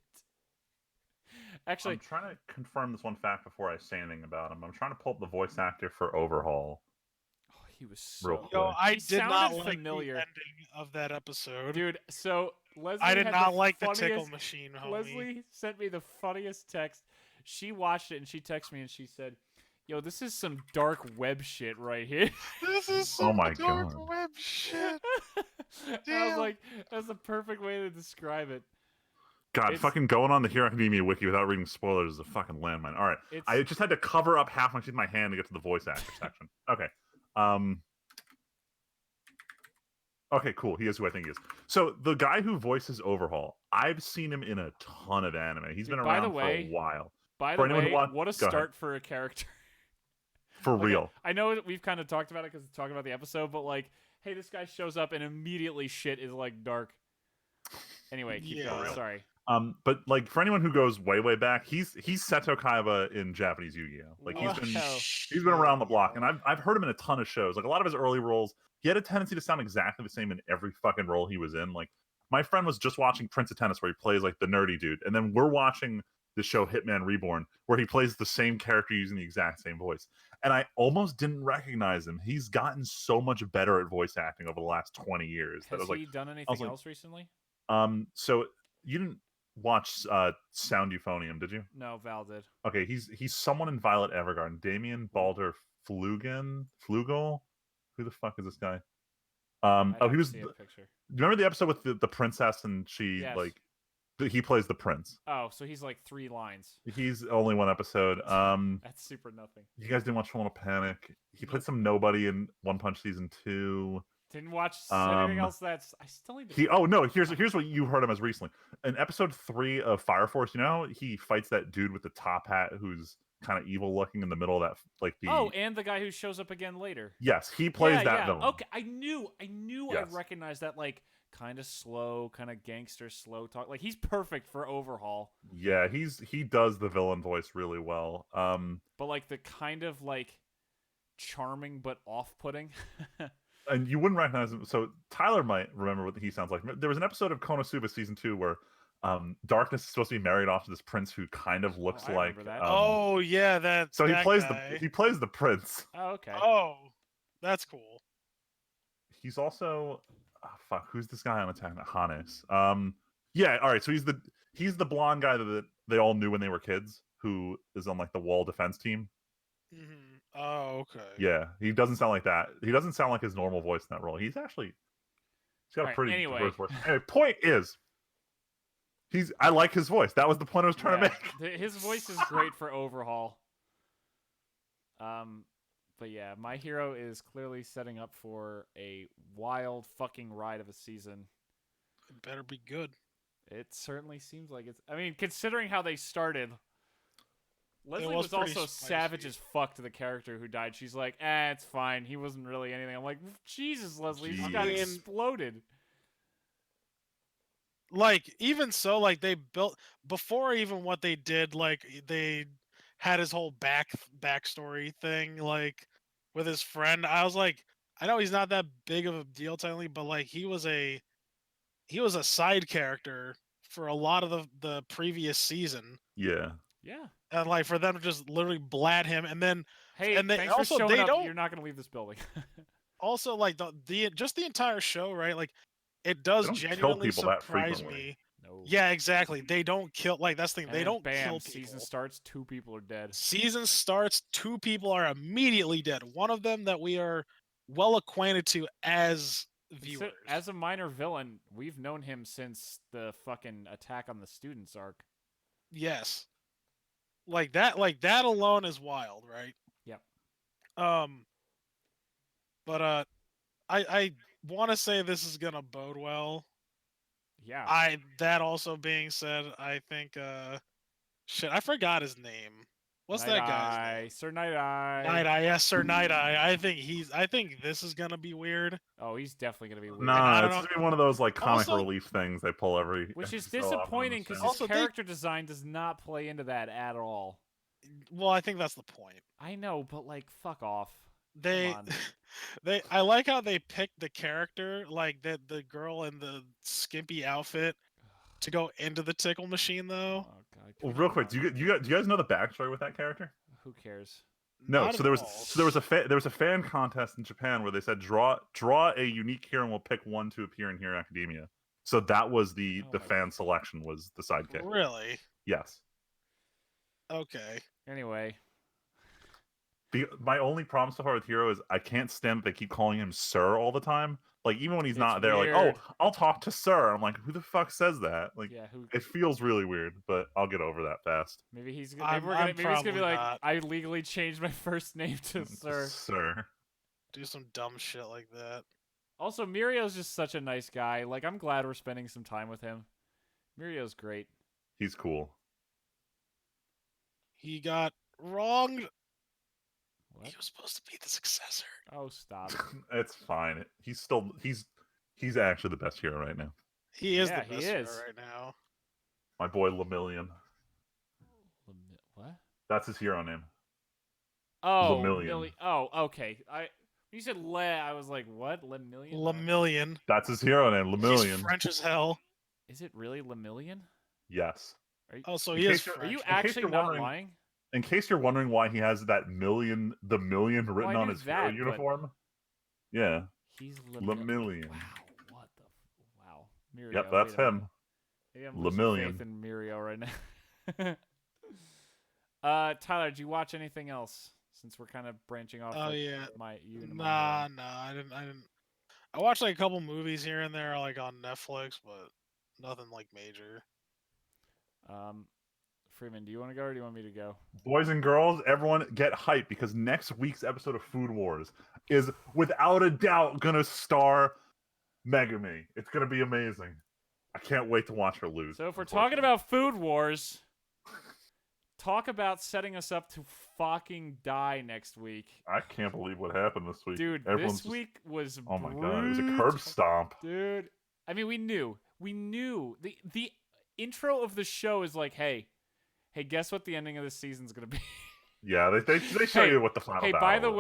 Actually, I'm trying to confirm this one fact before I say anything about him. I'm trying to pull up the voice actor for Overhaul. oh, he was so Real quick. Yo, I He did not sounded like familiar. the ending of that episode. Dude, so Leslie I did had not the like the funniest, tickle machine, homie. Leslie sent me the funniest text. She watched it and she texted me and she said, "Yo, this is some dark web shit right here." This is Oh some my dark God. web shit. I was Damn. like, that's the perfect way to describe it. God, It's- fucking going on the Hero Academia wiki without reading spoilers is a fucking landmine. All right, It's I just had to cover up half my shit with my hand to get to the voice actor section. Okay. Okay, cool. He is who I think he is. So the guy who voices Overhaul, I've seen him in a ton of anime. He's been Dude, by around the way- for a while. by for the anyone who way, wants- what a go ahead. start for a character. For Like, real. I know that we've kind of talked about it because talking about the episode, but like, hey, this guy shows up and immediately shit is like dark. Anyway, keep Yeah. going. Real. Sorry. But like for anyone who goes way, way back, he's Seto Kaiba in Japanese Yu-Gi-Oh! Like Wow. he's been around the block, and I've heard him in a ton of shows. Like a lot of his early roles, he had a tendency to sound exactly the same in every fucking role he was in. Like my friend was just watching Prince of Tennis, where he plays like the nerdy dude, and then we're watching the show Hitman Reborn, where he plays the same character using the exact same voice. And I almost didn't recognize him. He's gotten so much better at voice acting over the last 20 years. That I Has was he like, done anything like- else recently? so you didn't watch Sound Euphonium, did you? No, Val did. Okay, he's someone in Violet Evergarden. Damien Balder Flugel? Who the fuck is this guy? I'd Oh, have he to was. see a picture. Remember the episode with the princess and she Yes. like he plays the prince. Oh, so he's like 3 lines. He's only one episode. That's super nothing. You guys didn't watch Full Panic. He played some nobody in One Punch season 2. Didn't watch anything Um, else. I still need to. Oh no, here's what you heard him as recently. In episode 3 of Fire Force, you know, he fights that dude with the top hat who's kind of evil looking in the middle of that Oh, and the guy who shows up again later. Yes, he plays yeah, that yeah. villain. Okay, I knew Yes. I recognized that like kind of slow, kind of gangster slow talk. Like he's perfect for Overhaul. Yeah, he does the villain voice really well. But like the kind of like charming but off-putting. And you wouldn't recognize him. So Tyler might remember what he sounds like. There was an episode of Konosuba season 2 where Darkness is supposed to be married off to this prince who kind of looks I like. remember that. Oh yeah, that. so he that plays guy. he plays the prince. Oh, okay. Oh, that's cool. He's also fuck. Who's this guy on Attack on Hannes? Yeah. All right. So he's the blonde guy that they all knew when they were kids, who is on like the wall defense team. Mm-hmm. Oh, okay. Yeah, he doesn't sound like that. He doesn't sound like his normal voice in that role. He's got a Alright, pretty anyway. diverse voice. Anyway, point is, I like his voice. That was the point I was trying to make. His voice is great for Overhaul. But yeah, My Hero is clearly setting up for a wild fucking ride of a season. It better be good. It certainly seems like it's. I mean, considering how they started, Leslie was was pretty also spicy. savage as fuck to the character who died. She's like, it's fine. He wasn't really anything. I'm like, Jesus, Leslie, he just got Jeez. exploded. Like even so, like they built before even what they did. Like they had his whole backstory thing, like with his friend. I was like, I know he's not that big of a deal technically, but like he was a side character for a lot of the previous season. Yeah. Yeah. And like for them to just literally blat him, and then Hey, and they thanks for also showing they up. don't You're not gonna leave this building. also like the just the entire show, right? Like it They does don't kill genuinely people that surprise frequently. me. No. Yeah, exactly. They don't kill like that's the thing. And They then don't bam, kill season people. starts, 2 people are dead. Season starts, 2 people are immediately dead. One of them that we are well acquainted to as viewers. As a minor villain, we've known him since the fucking Attack on the Students arc. Yes. Like that alone is wild, right? Yep. But I want to say this is gonna bode well. Yeah. That also being said, I think shit, I forgot his name. What's Night that guy's Eye, name? Sir Night Eye. Night Eye, yes, Sir Night Eye. I think this is gonna be weird. Oh, he's definitely gonna be weird. Like, I Nah, don't it's know. just gonna be one of those like comic Also- relief things they pull every. Which is so often, disappointing because his Also, they- character design does not play into that at all. Well, I think that's the point. I know, but like, fuck off. They Come on. I like how they picked the character, like the girl in the skimpy outfit to go into the tickle machine though. Oh god. Well, real quick, do you guys know the backstory with that character? Who cares? No, Not so at there was all. there was a fan contest in Japan where they said draw a unique hero and we'll pick one to appear in Hero Academia. So that was the Oh my fan selection was the sidekick. Really? Yes. Okay. Anyway. My only problem so far with Hero is I can't stand that they keep calling him Sir all the time. Like even when he's It's not there, like, weird. oh, I'll talk to Sir. I'm like, who the fuck says that? Like, Yeah, who it feels really weird, but I'll get over that fast. maybe he's I'm maybe he's gonna be probably like, not. I legally changed my first name to Sir. Sir. Do some dumb shit like that. Also, Mirio's just such a nice guy. Like, I'm glad we're spending some time with him. Mirio's great. He's cool. He got wronged. What? He was supposed to be the successor. Oh, stop. It's fine. He's actually the best hero right now. He is Yeah, the he best hero is. right now. My boy Lemillion. What? That's his hero name. Oh, Lemillion. Oh, okay. When you said Le, I was like, what? Lemillion? Lemillion. That's his hero name, He's Lemillion. French as hell. Is it really Lemillion? Yes. Oh, so In he is case you're- Are French. you case actually you're not wondering- lying? In case you're wondering why he has the million written I on knew his hero that, but- uniform, yeah, He's Lemillion. Wow, what the? Wow. Mirio, Yep, that's wait a minute. him. Maybe I'm losing Lemillion. faith in Mirio right now. Tyler, did you watch anything else? Since we're kind of branching off. Oh like, yeah. you and my Nah, I didn't. I watched like a couple movies here and there, like on Netflix, but nothing like major. Freeman, do you want to go or do you want me to go? Boys and girls, everyone get hyped because next week's episode of Food Wars is without a doubt gonna star Megami. It's gonna be amazing. I can't wait to watch her lose. So if we're talking about Food Wars, talk about setting us up to fucking die next week. I can't believe what happened this week. Dude, Everyone's this just- week was Oh my god, it was a curb stomp. Dude, I mean, we knew. The intro of the show is like, hey, guess what the ending of this season's gonna be? Yeah, they show Hey, you what the final Hey, battle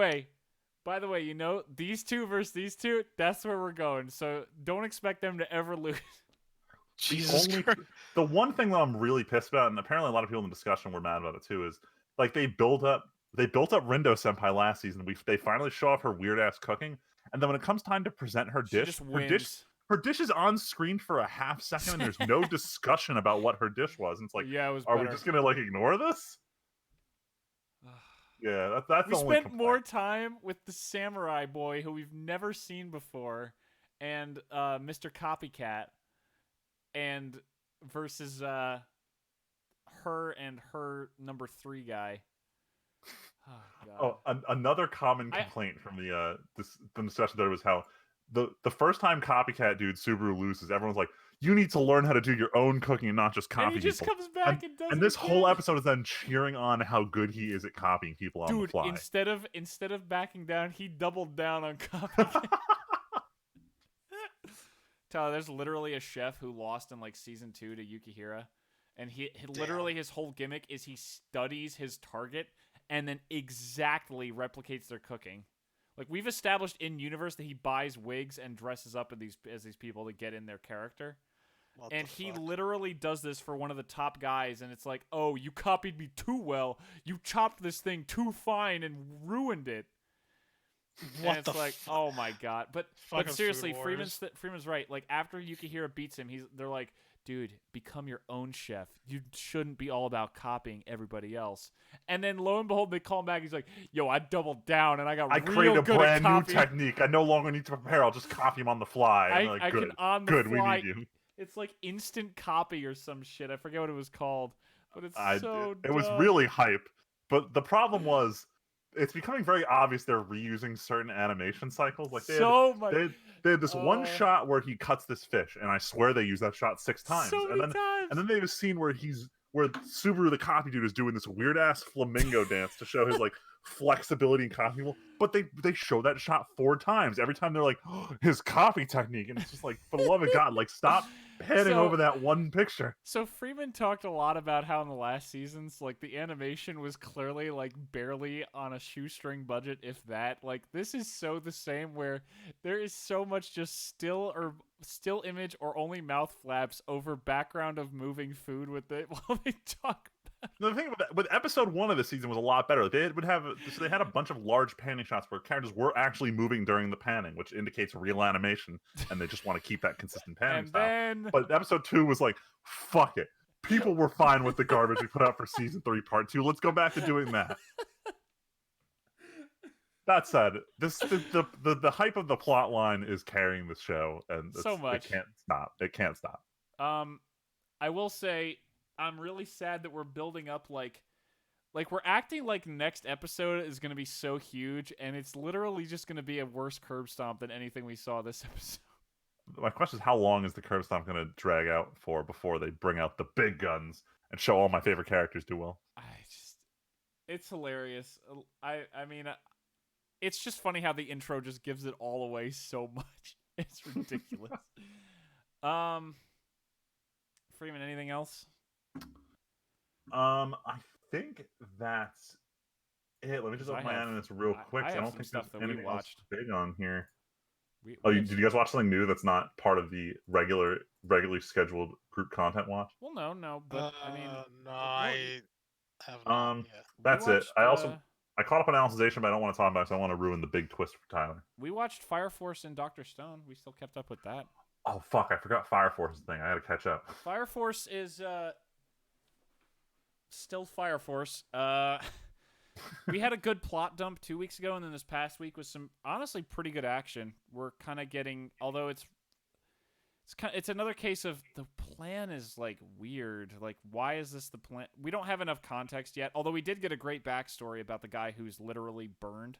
by the way, you know, these two versus these two, that's where we're going. So don't expect them to ever lose. Jesus only- Christ. The one thing that I'm really pissed about, and apparently a lot of people in the discussion were mad about it too, is like they built up Rindo Senpai last season. They finally show off her weird ass cooking, and then when it comes time to present her She dish, just her wins. dish is on screen for a half second, and there's no discussion about what her dish was. And it's like, Yeah, it was are better. we just gonna like ignore this? Yeah, that's We the only spent complaint. more time with the samurai boy who we've never seen before, and Mr. Copycat, and versus her and her number 3 guy. Oh, God. Another common complaint from the discussion there was how the first time Copycat dude Subaru loses, everyone's like, you need to learn how to do your own cooking and not just copy And he just people. comes back and does And it this whole again. episode is then cheering on how good he is at copying people on the Dude, fly. instead of backing down, he doubled down on Copycat. Tyler, there's literally a chef who lost in like season 2 to Yukihira, and he literally his whole gimmick is he studies his target and then exactly replicates their cooking. Like, we've established in universe that he buys wigs and dresses up as these people to get in their character, And he literally does this for one of the top guys, and it's like, oh, you copied me too well. You chopped this thing too fine and ruined it. What and it's like, oh my god. But seriously, Freeman's right. Like after Yukihira beats him, they're like, dude, become your own chef. You shouldn't be all about copying everybody else. And then lo and behold, they call him back. He's like, yo, I doubled down and I created a brand new technique. I no longer need to prepare. I'll just copy him on the fly. And I good, can on the good, fly. We need you. It's like instant copy or some shit. I forget what it was called, but it's so dumb. It was really hype. But the problem was, it's becoming very obvious they're reusing certain animation cycles. Like they had this one shot where he cuts this fish, and I swear they used that shot 6 times. And then they have a scene where Subaru the copy dude is doing this weird ass flamingo dance to show his like flexibility and copy. But they show that shot 4 times. Every time they're like, oh, his copy technique, and it's just like, for the love of God, like stop panning over that one picture. So Freeman talked a lot about how in the last seasons, like the animation was clearly like barely on a shoestring budget, if that. Like this is so the same, where there is so much just still image or only mouth flaps over background of moving food with it while they talk. The thing with episode 1 of the season was a lot better. They had a bunch of large panning shots where characters were actually moving during the panning, which indicates real animation, and they just want to keep that consistent panning style. But episode 2 was like, fuck it. People were fine with the garbage we put out for season 3 part 2. Let's go back to doing that. That said, the hype of the plot line is carrying the show, and so much. It can't stop. I will say, I'm really sad that we're building up like we're acting like next episode is going to be so huge, and it's literally just going to be a worse curb stomp than anything we saw this episode. My question is, how long is the curb stomp going to drag out for before they bring out the big guns and show all my favorite characters do well? It's hilarious. I mean, it's just funny how the intro just gives it all away so much. It's ridiculous. Freeman, anything else? I think that's it. Let me just open my animus real quick. I don't think there's anything else big on here. Did you guys watch something new that's not part of the regularly scheduled group content watch? Well, no, but I mean, no, I have not yet. That's it. I caught up on Alicization, but I don't want to talk about it, so I want to ruin the big twist for Tyler. We watched Fire Force and Dr. Stone. We still kept up with that. Oh fuck! I forgot Fire Force's thing. I had to catch up. Fire Force is still Fire Force. We had a good plot dump 2 weeks ago, and then this past week was some honestly pretty good action. We're kind of getting, although it's another case of the plan is like weird. Like, why is this the plan? We don't have enough context yet. Although we did get a great backstory about the guy who's literally burned.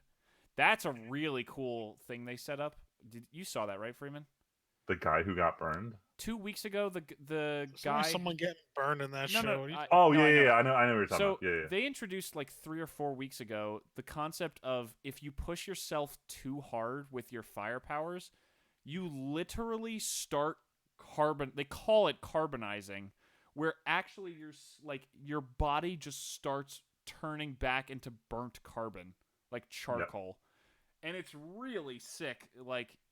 That's a really cool thing they set up. You saw that, right, Freeman? The guy who got burned 2 weeks ago. The guy. Someone getting burned in that show. Yeah. I know what you're talking about. Yeah. They introduced like 3 or 4 weeks ago the concept of if you push yourself too hard with your fire powers, you literally start carbon. They call it carbonizing, where actually your body just starts turning back into burnt carbon, like charcoal. And it's really sick.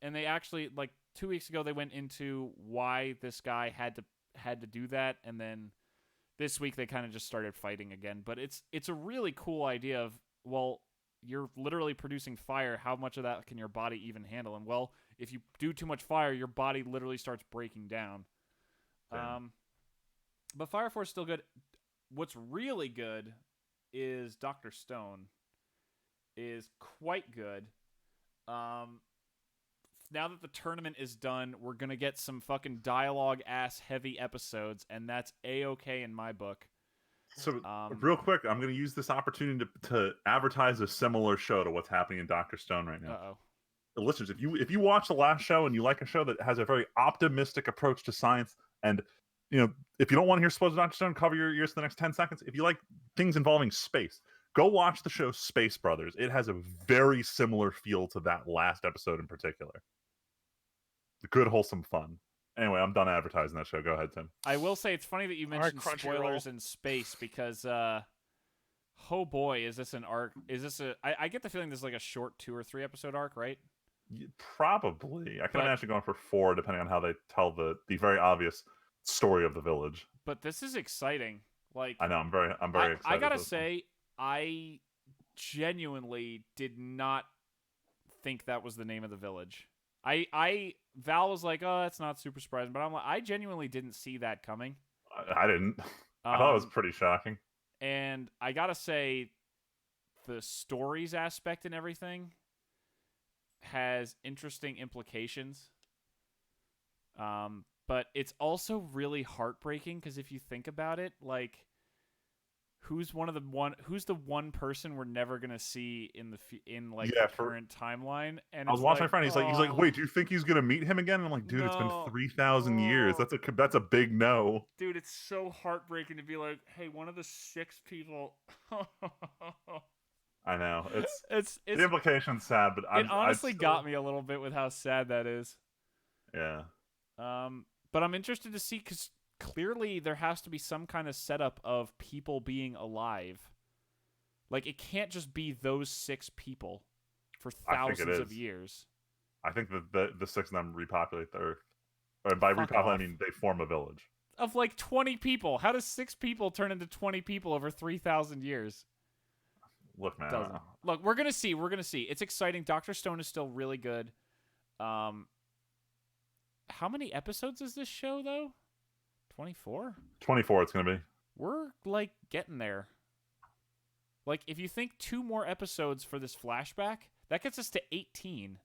And they actually 2 weeks ago they went into why this guy had to do that, and then this week they kind of just started fighting again. But it's a really cool idea of, well, you're literally producing fire. How much of that can your body even handle? And well, if you do too much fire, your body literally starts breaking down. But Fire Force is still good. What's really good is Dr. Stone is quite good. Now that the tournament is done, we're going to get some fucking dialogue-ass heavy episodes, and that's A-okay in my book. So, real quick, I'm going to use this opportunity to advertise a similar show to what's happening in Dr. Stone right now. Uh-oh. Listeners, if you watch the last show and you like a show that has a very optimistic approach to science, and if you don't want to hear spoilers of Dr. Stone, cover your ears for the next 10 seconds. If you like things involving space, go watch the show Space Brothers. It has a very similar feel to that last episode in particular. Good, wholesome fun. Anyway, I'm done advertising that show. Go ahead, Tim. I will say it's funny that you mentioned spoilers in space because, oh boy, is this an arc? Is this I get the feeling this is like a short 2 or 3 episode arc, right? Probably. I can imagine going for 4, depending on how they tell the very obvious story of the village. But this is exciting. Like, I know, I'm very excited. I gotta for this one. say, I genuinely did not think that was the name of the village. Val was like, oh, that's not super surprising, but I genuinely didn't see that coming. I didn't. I thought it was pretty shocking. And I gotta say, the stories aspect and everything has interesting implications. But it's also really heartbreaking because if you think about it, like, who's the one person we're never gonna see in the current timeline? And I was watching my friend. He's like, wait, do you think he's gonna meet him again? And I'm like, dude, it's been 3,000 years. That's a big no. Dude, it's so heartbreaking to be like, hey, one of the 6 people. I know it's the implication's sad, but it honestly got me a little bit with how sad that is. Yeah. But I'm interested to see because clearly there has to be some kind of setup of people being alive. Like, it can't just be those 6 people for thousands of years. I think the 6 of them repopulate the Earth. Or by repopulate, I mean they form a village. Of like 20 people. How does 6 people turn into 20 people over 3,000 years? Look, man. Look, we're gonna see. It's exciting. Dr. Stone is still really good. How many episodes is this show though? 24? 24 it's gonna be. We're like getting there. Like, if you think 2 more episodes for this flashback, that gets us to 18.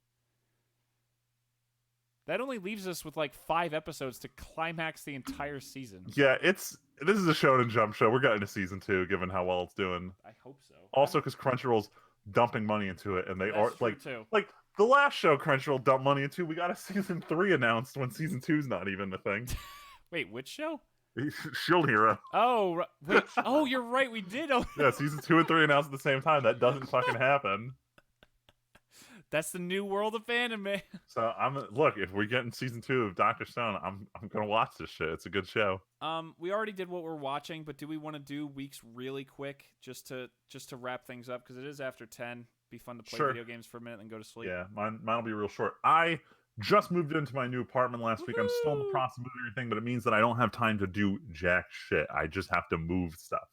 That only leaves us with like 5 episodes to climax the entire season. Yeah, this is a Shonen Jump show. We're getting to season 2, given how well it's doing. I hope so. Also, because Crunchyroll's dumping money into it, and they are too. like the last show Crunchyroll dumped money into. We got a season 3 announced when season 2's not even a thing. Wait, which show? Shield Hero. Oh, wait. Oh, you're right. We did. Yeah, season 2 and 3 announced at the same time. That doesn't fucking happen. That's the new world of fandom, man. So look, if we're getting season 2 of Dr. Stone, I'm gonna watch this shit. It's a good show. We already did what we're watching, but do we want to do weeks really quick just to wrap things up? Because it is after 10. Be fun to play video games for a minute and go to sleep. Yeah, mine'll be real short. I just moved into my new apartment last week. I'm still in the process of moving everything, but it means that I don't have time to do jack shit. I just have to move stuff.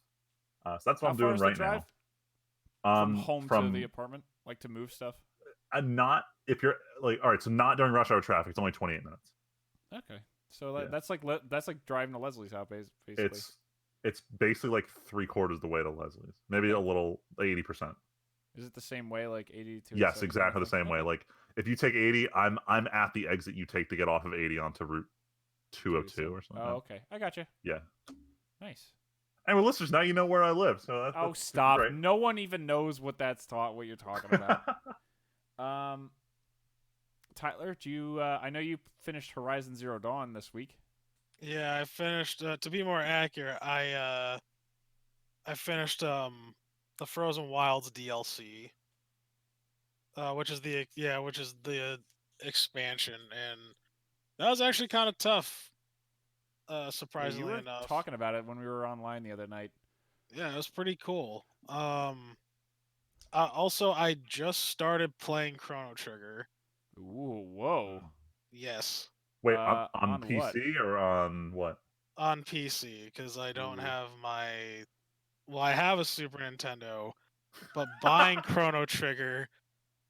So that's what I'm doing right now. From home to the apartment, like to move stuff. Not if you're like, all right. So not during rush hour traffic. It's only 28 minutes. Okay, so that's like driving to Leslie's house, basically. It's basically like 3/4 the way to Leslie's. Maybe a little 80%. Is it the same way, like 80 to? Yes, exactly the same way. Like if you take 80, I'm at the exit you take to get off of 80 onto Route 202 or something. Oh, okay, I got you. Yeah. Nice. Anyway, listeners, now you know where I live. So that's stop! great. No one even knows what you're talking about. Tyler, do you? I know you finished Horizon Zero Dawn this week. Yeah, I finished. To be more accurate, I finished the Frozen Wilds DLC, which is the expansion, and that was actually kind of tough. Surprisingly enough, you were talking about it when we were online the other night. Yeah, it was pretty cool. Also, I just started playing Chrono Trigger. Ooh, whoa. Yes. Wait, on PC what? Or on what? On PC, because I don't have I have a Super Nintendo, but buying Chrono Trigger,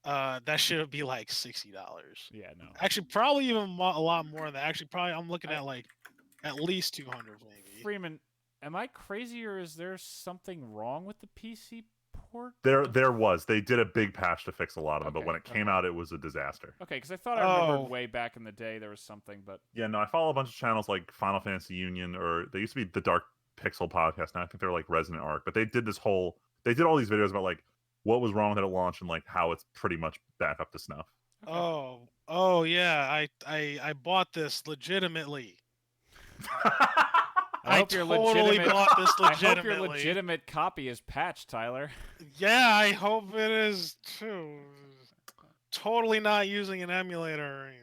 that should be like $60. Yeah, no. Actually, probably even a lot more than that. Actually, probably I'm looking at like at least 200 maybe. Freeman, am I crazy or is there something wrong with the PC port? There was. They did a big patch to fix a lot of them, but when it came out, it was a disaster. Okay, because I thought I remembered way back in the day there was something, but yeah, no, I follow a bunch of channels like Final Fantasy Union, or they used to be the Dark Pixel podcast. Now I think they're like Resonant Arc, but they did all these videos about like what was wrong with it at launch and like how it's pretty much back up to snuff. Okay. Oh yeah, I bought this legitimately. I hope totally bought this legitimately. I hope your legitimate copy is patched, Tyler. Yeah, I hope it is too. Totally not using an emulator or anything.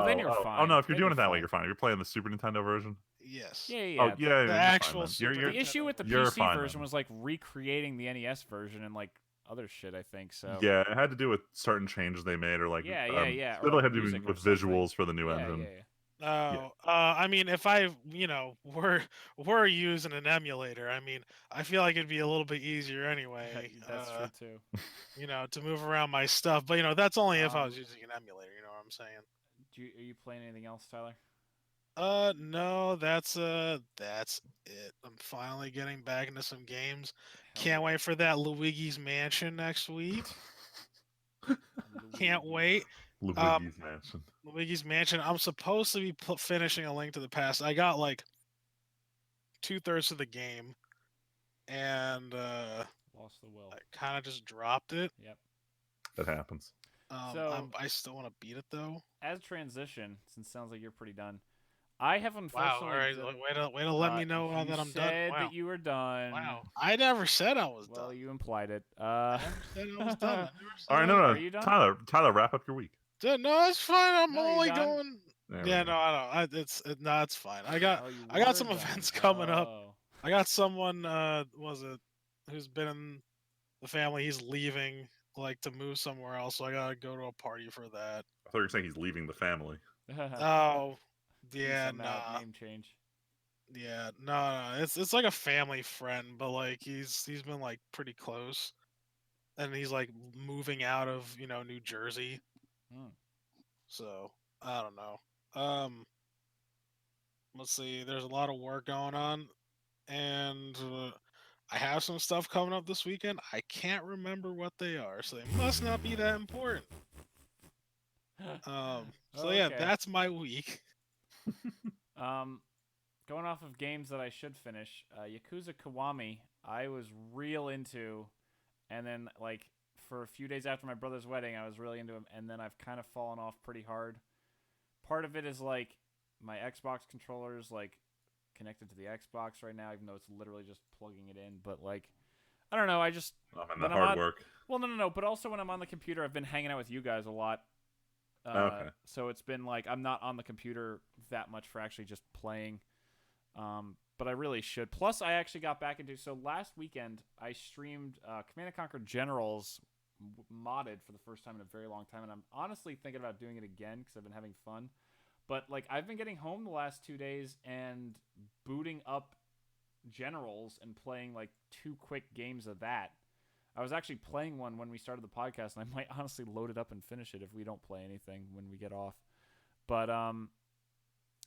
Then you're fine. Oh no, if you're doing it that way, you're fine. If you're playing the Super Nintendo version. Yes. Yeah. Oh yeah. The actual the issue with the PC version was like recreating the NES version and like other shit. I think so. Yeah, it had to do with certain changes they made, or like yeah. It really had to do with visuals for the new engine. Yeah. Oh, I mean, if I, were using an emulator, I mean, I feel like it'd be a little bit easier anyway. That's true too. To move around my stuff. But that's only if I was Um, using an emulator. You know what I'm saying? Are you playing anything else, Tyler? No, that's it. I'm finally getting back into some games. Hell Can't yeah. wait for that Luigi's Mansion next week. Can't Luigi. wait. Luigi's Mansion. Luigi's Mansion. I'm supposed to be finishing A Link to the Past. I got like 2/3 of the game, and Lost the will. I kind of just dropped it. Yep. That happens. So I still want to beat it though. as transition, since it sounds like you're pretty done, I have Wow. unfortunately. All right. Way to let me know you that I'm done. said Wow. that you were done. Wow. I never said I was Well, done. you implied it. I never said I was done. I never said All right, I no, was no, Are you done? Tyler, wrap up your week. done. No, it's fine. I'm No, you're only done? going. There we Yeah, go. no, I don't. It's fine. I got Oh, you I got were some done. events coming up. Oh. I got someone was it who's been in the family. He's leaving like to move somewhere else, so I gotta go to a party for that. I thought you were saying he's leaving the family. Oh, Peace, yeah, I'm out. nah. Name change. Yeah, no, it's like a family friend, but like he's been like pretty close, and he's like moving out of New Jersey, Hmm. so I don't know. Let's see. There's a lot of work going on, and I have some stuff coming up this weekend. I can't remember what they are, so they must not be that important. So yeah, Okay. that's my week. Going off of games that I should finish, Yakuza Kiwami, I was real into, and then like for a few days after my brother's wedding, I was really into him, and then I've kind of fallen off pretty hard. Part of it is like my Xbox controller's like connected to the Xbox right now, even though it's literally just plugging it in. But like, I don't know. I just And when the I'm hard on- work. Well, no. But also when I'm on the computer, I've been hanging out with you guys a lot. Okay. So it's been like I'm not on the computer that much for actually just playing. But I really should. Plus, I actually got back into. So last weekend, I streamed Command & Conquer Generals modded for the first time in a very long time, and I'm honestly thinking about doing it again because I've been having fun. But like I've been getting home the last 2 days and booting up Generals and playing like 2 quick games of that. I was actually playing one when we started the podcast, and I might honestly load it up and finish it if we don't play anything when we get off. But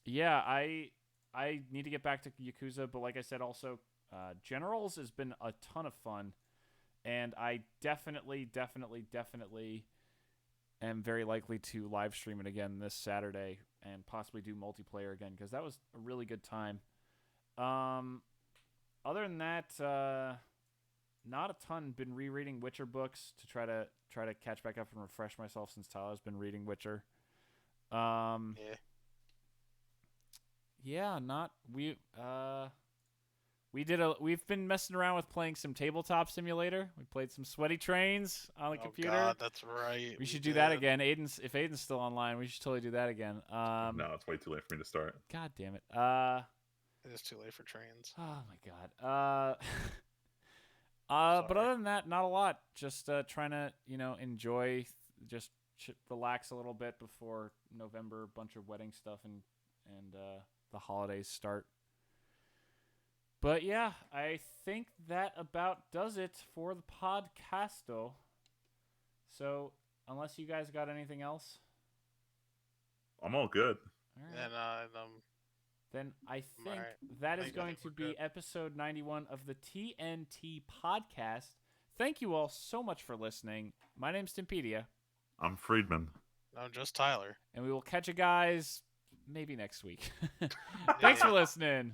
yeah, I need to get back to Yakuza, but like I said, also Generals has been a ton of fun, and I definitely am very likely to live stream it again this Saturday and possibly do multiplayer again because that was a really good time. Other than that, not a ton. Been rereading Witcher books to try to catch back up and refresh myself since Tyler's been reading Witcher. Yeah. Yeah, we've been messing around with playing some tabletop simulator. We played some Sweaty Trains on the computer. God, that's right. We should do that again. If Aiden's still online, we should totally do that again. No, it's way too late for me to start. God damn it. It is too late for trains. Oh my god. But other than that, not a lot. Just trying to, enjoy, just relax a little bit before November, bunch of wedding stuff and the holidays start. But yeah, I think that about does it for the podcasto. So, unless you guys got anything else, I'm all good. all right. And Then I think right. that I is think going to we're be good. episode 91 of the TNT podcast. Thank you all so much for listening. My name's Timpedia. I'm Friedman. I'm just Tyler. And we will catch you guys maybe next week. Thanks for listening.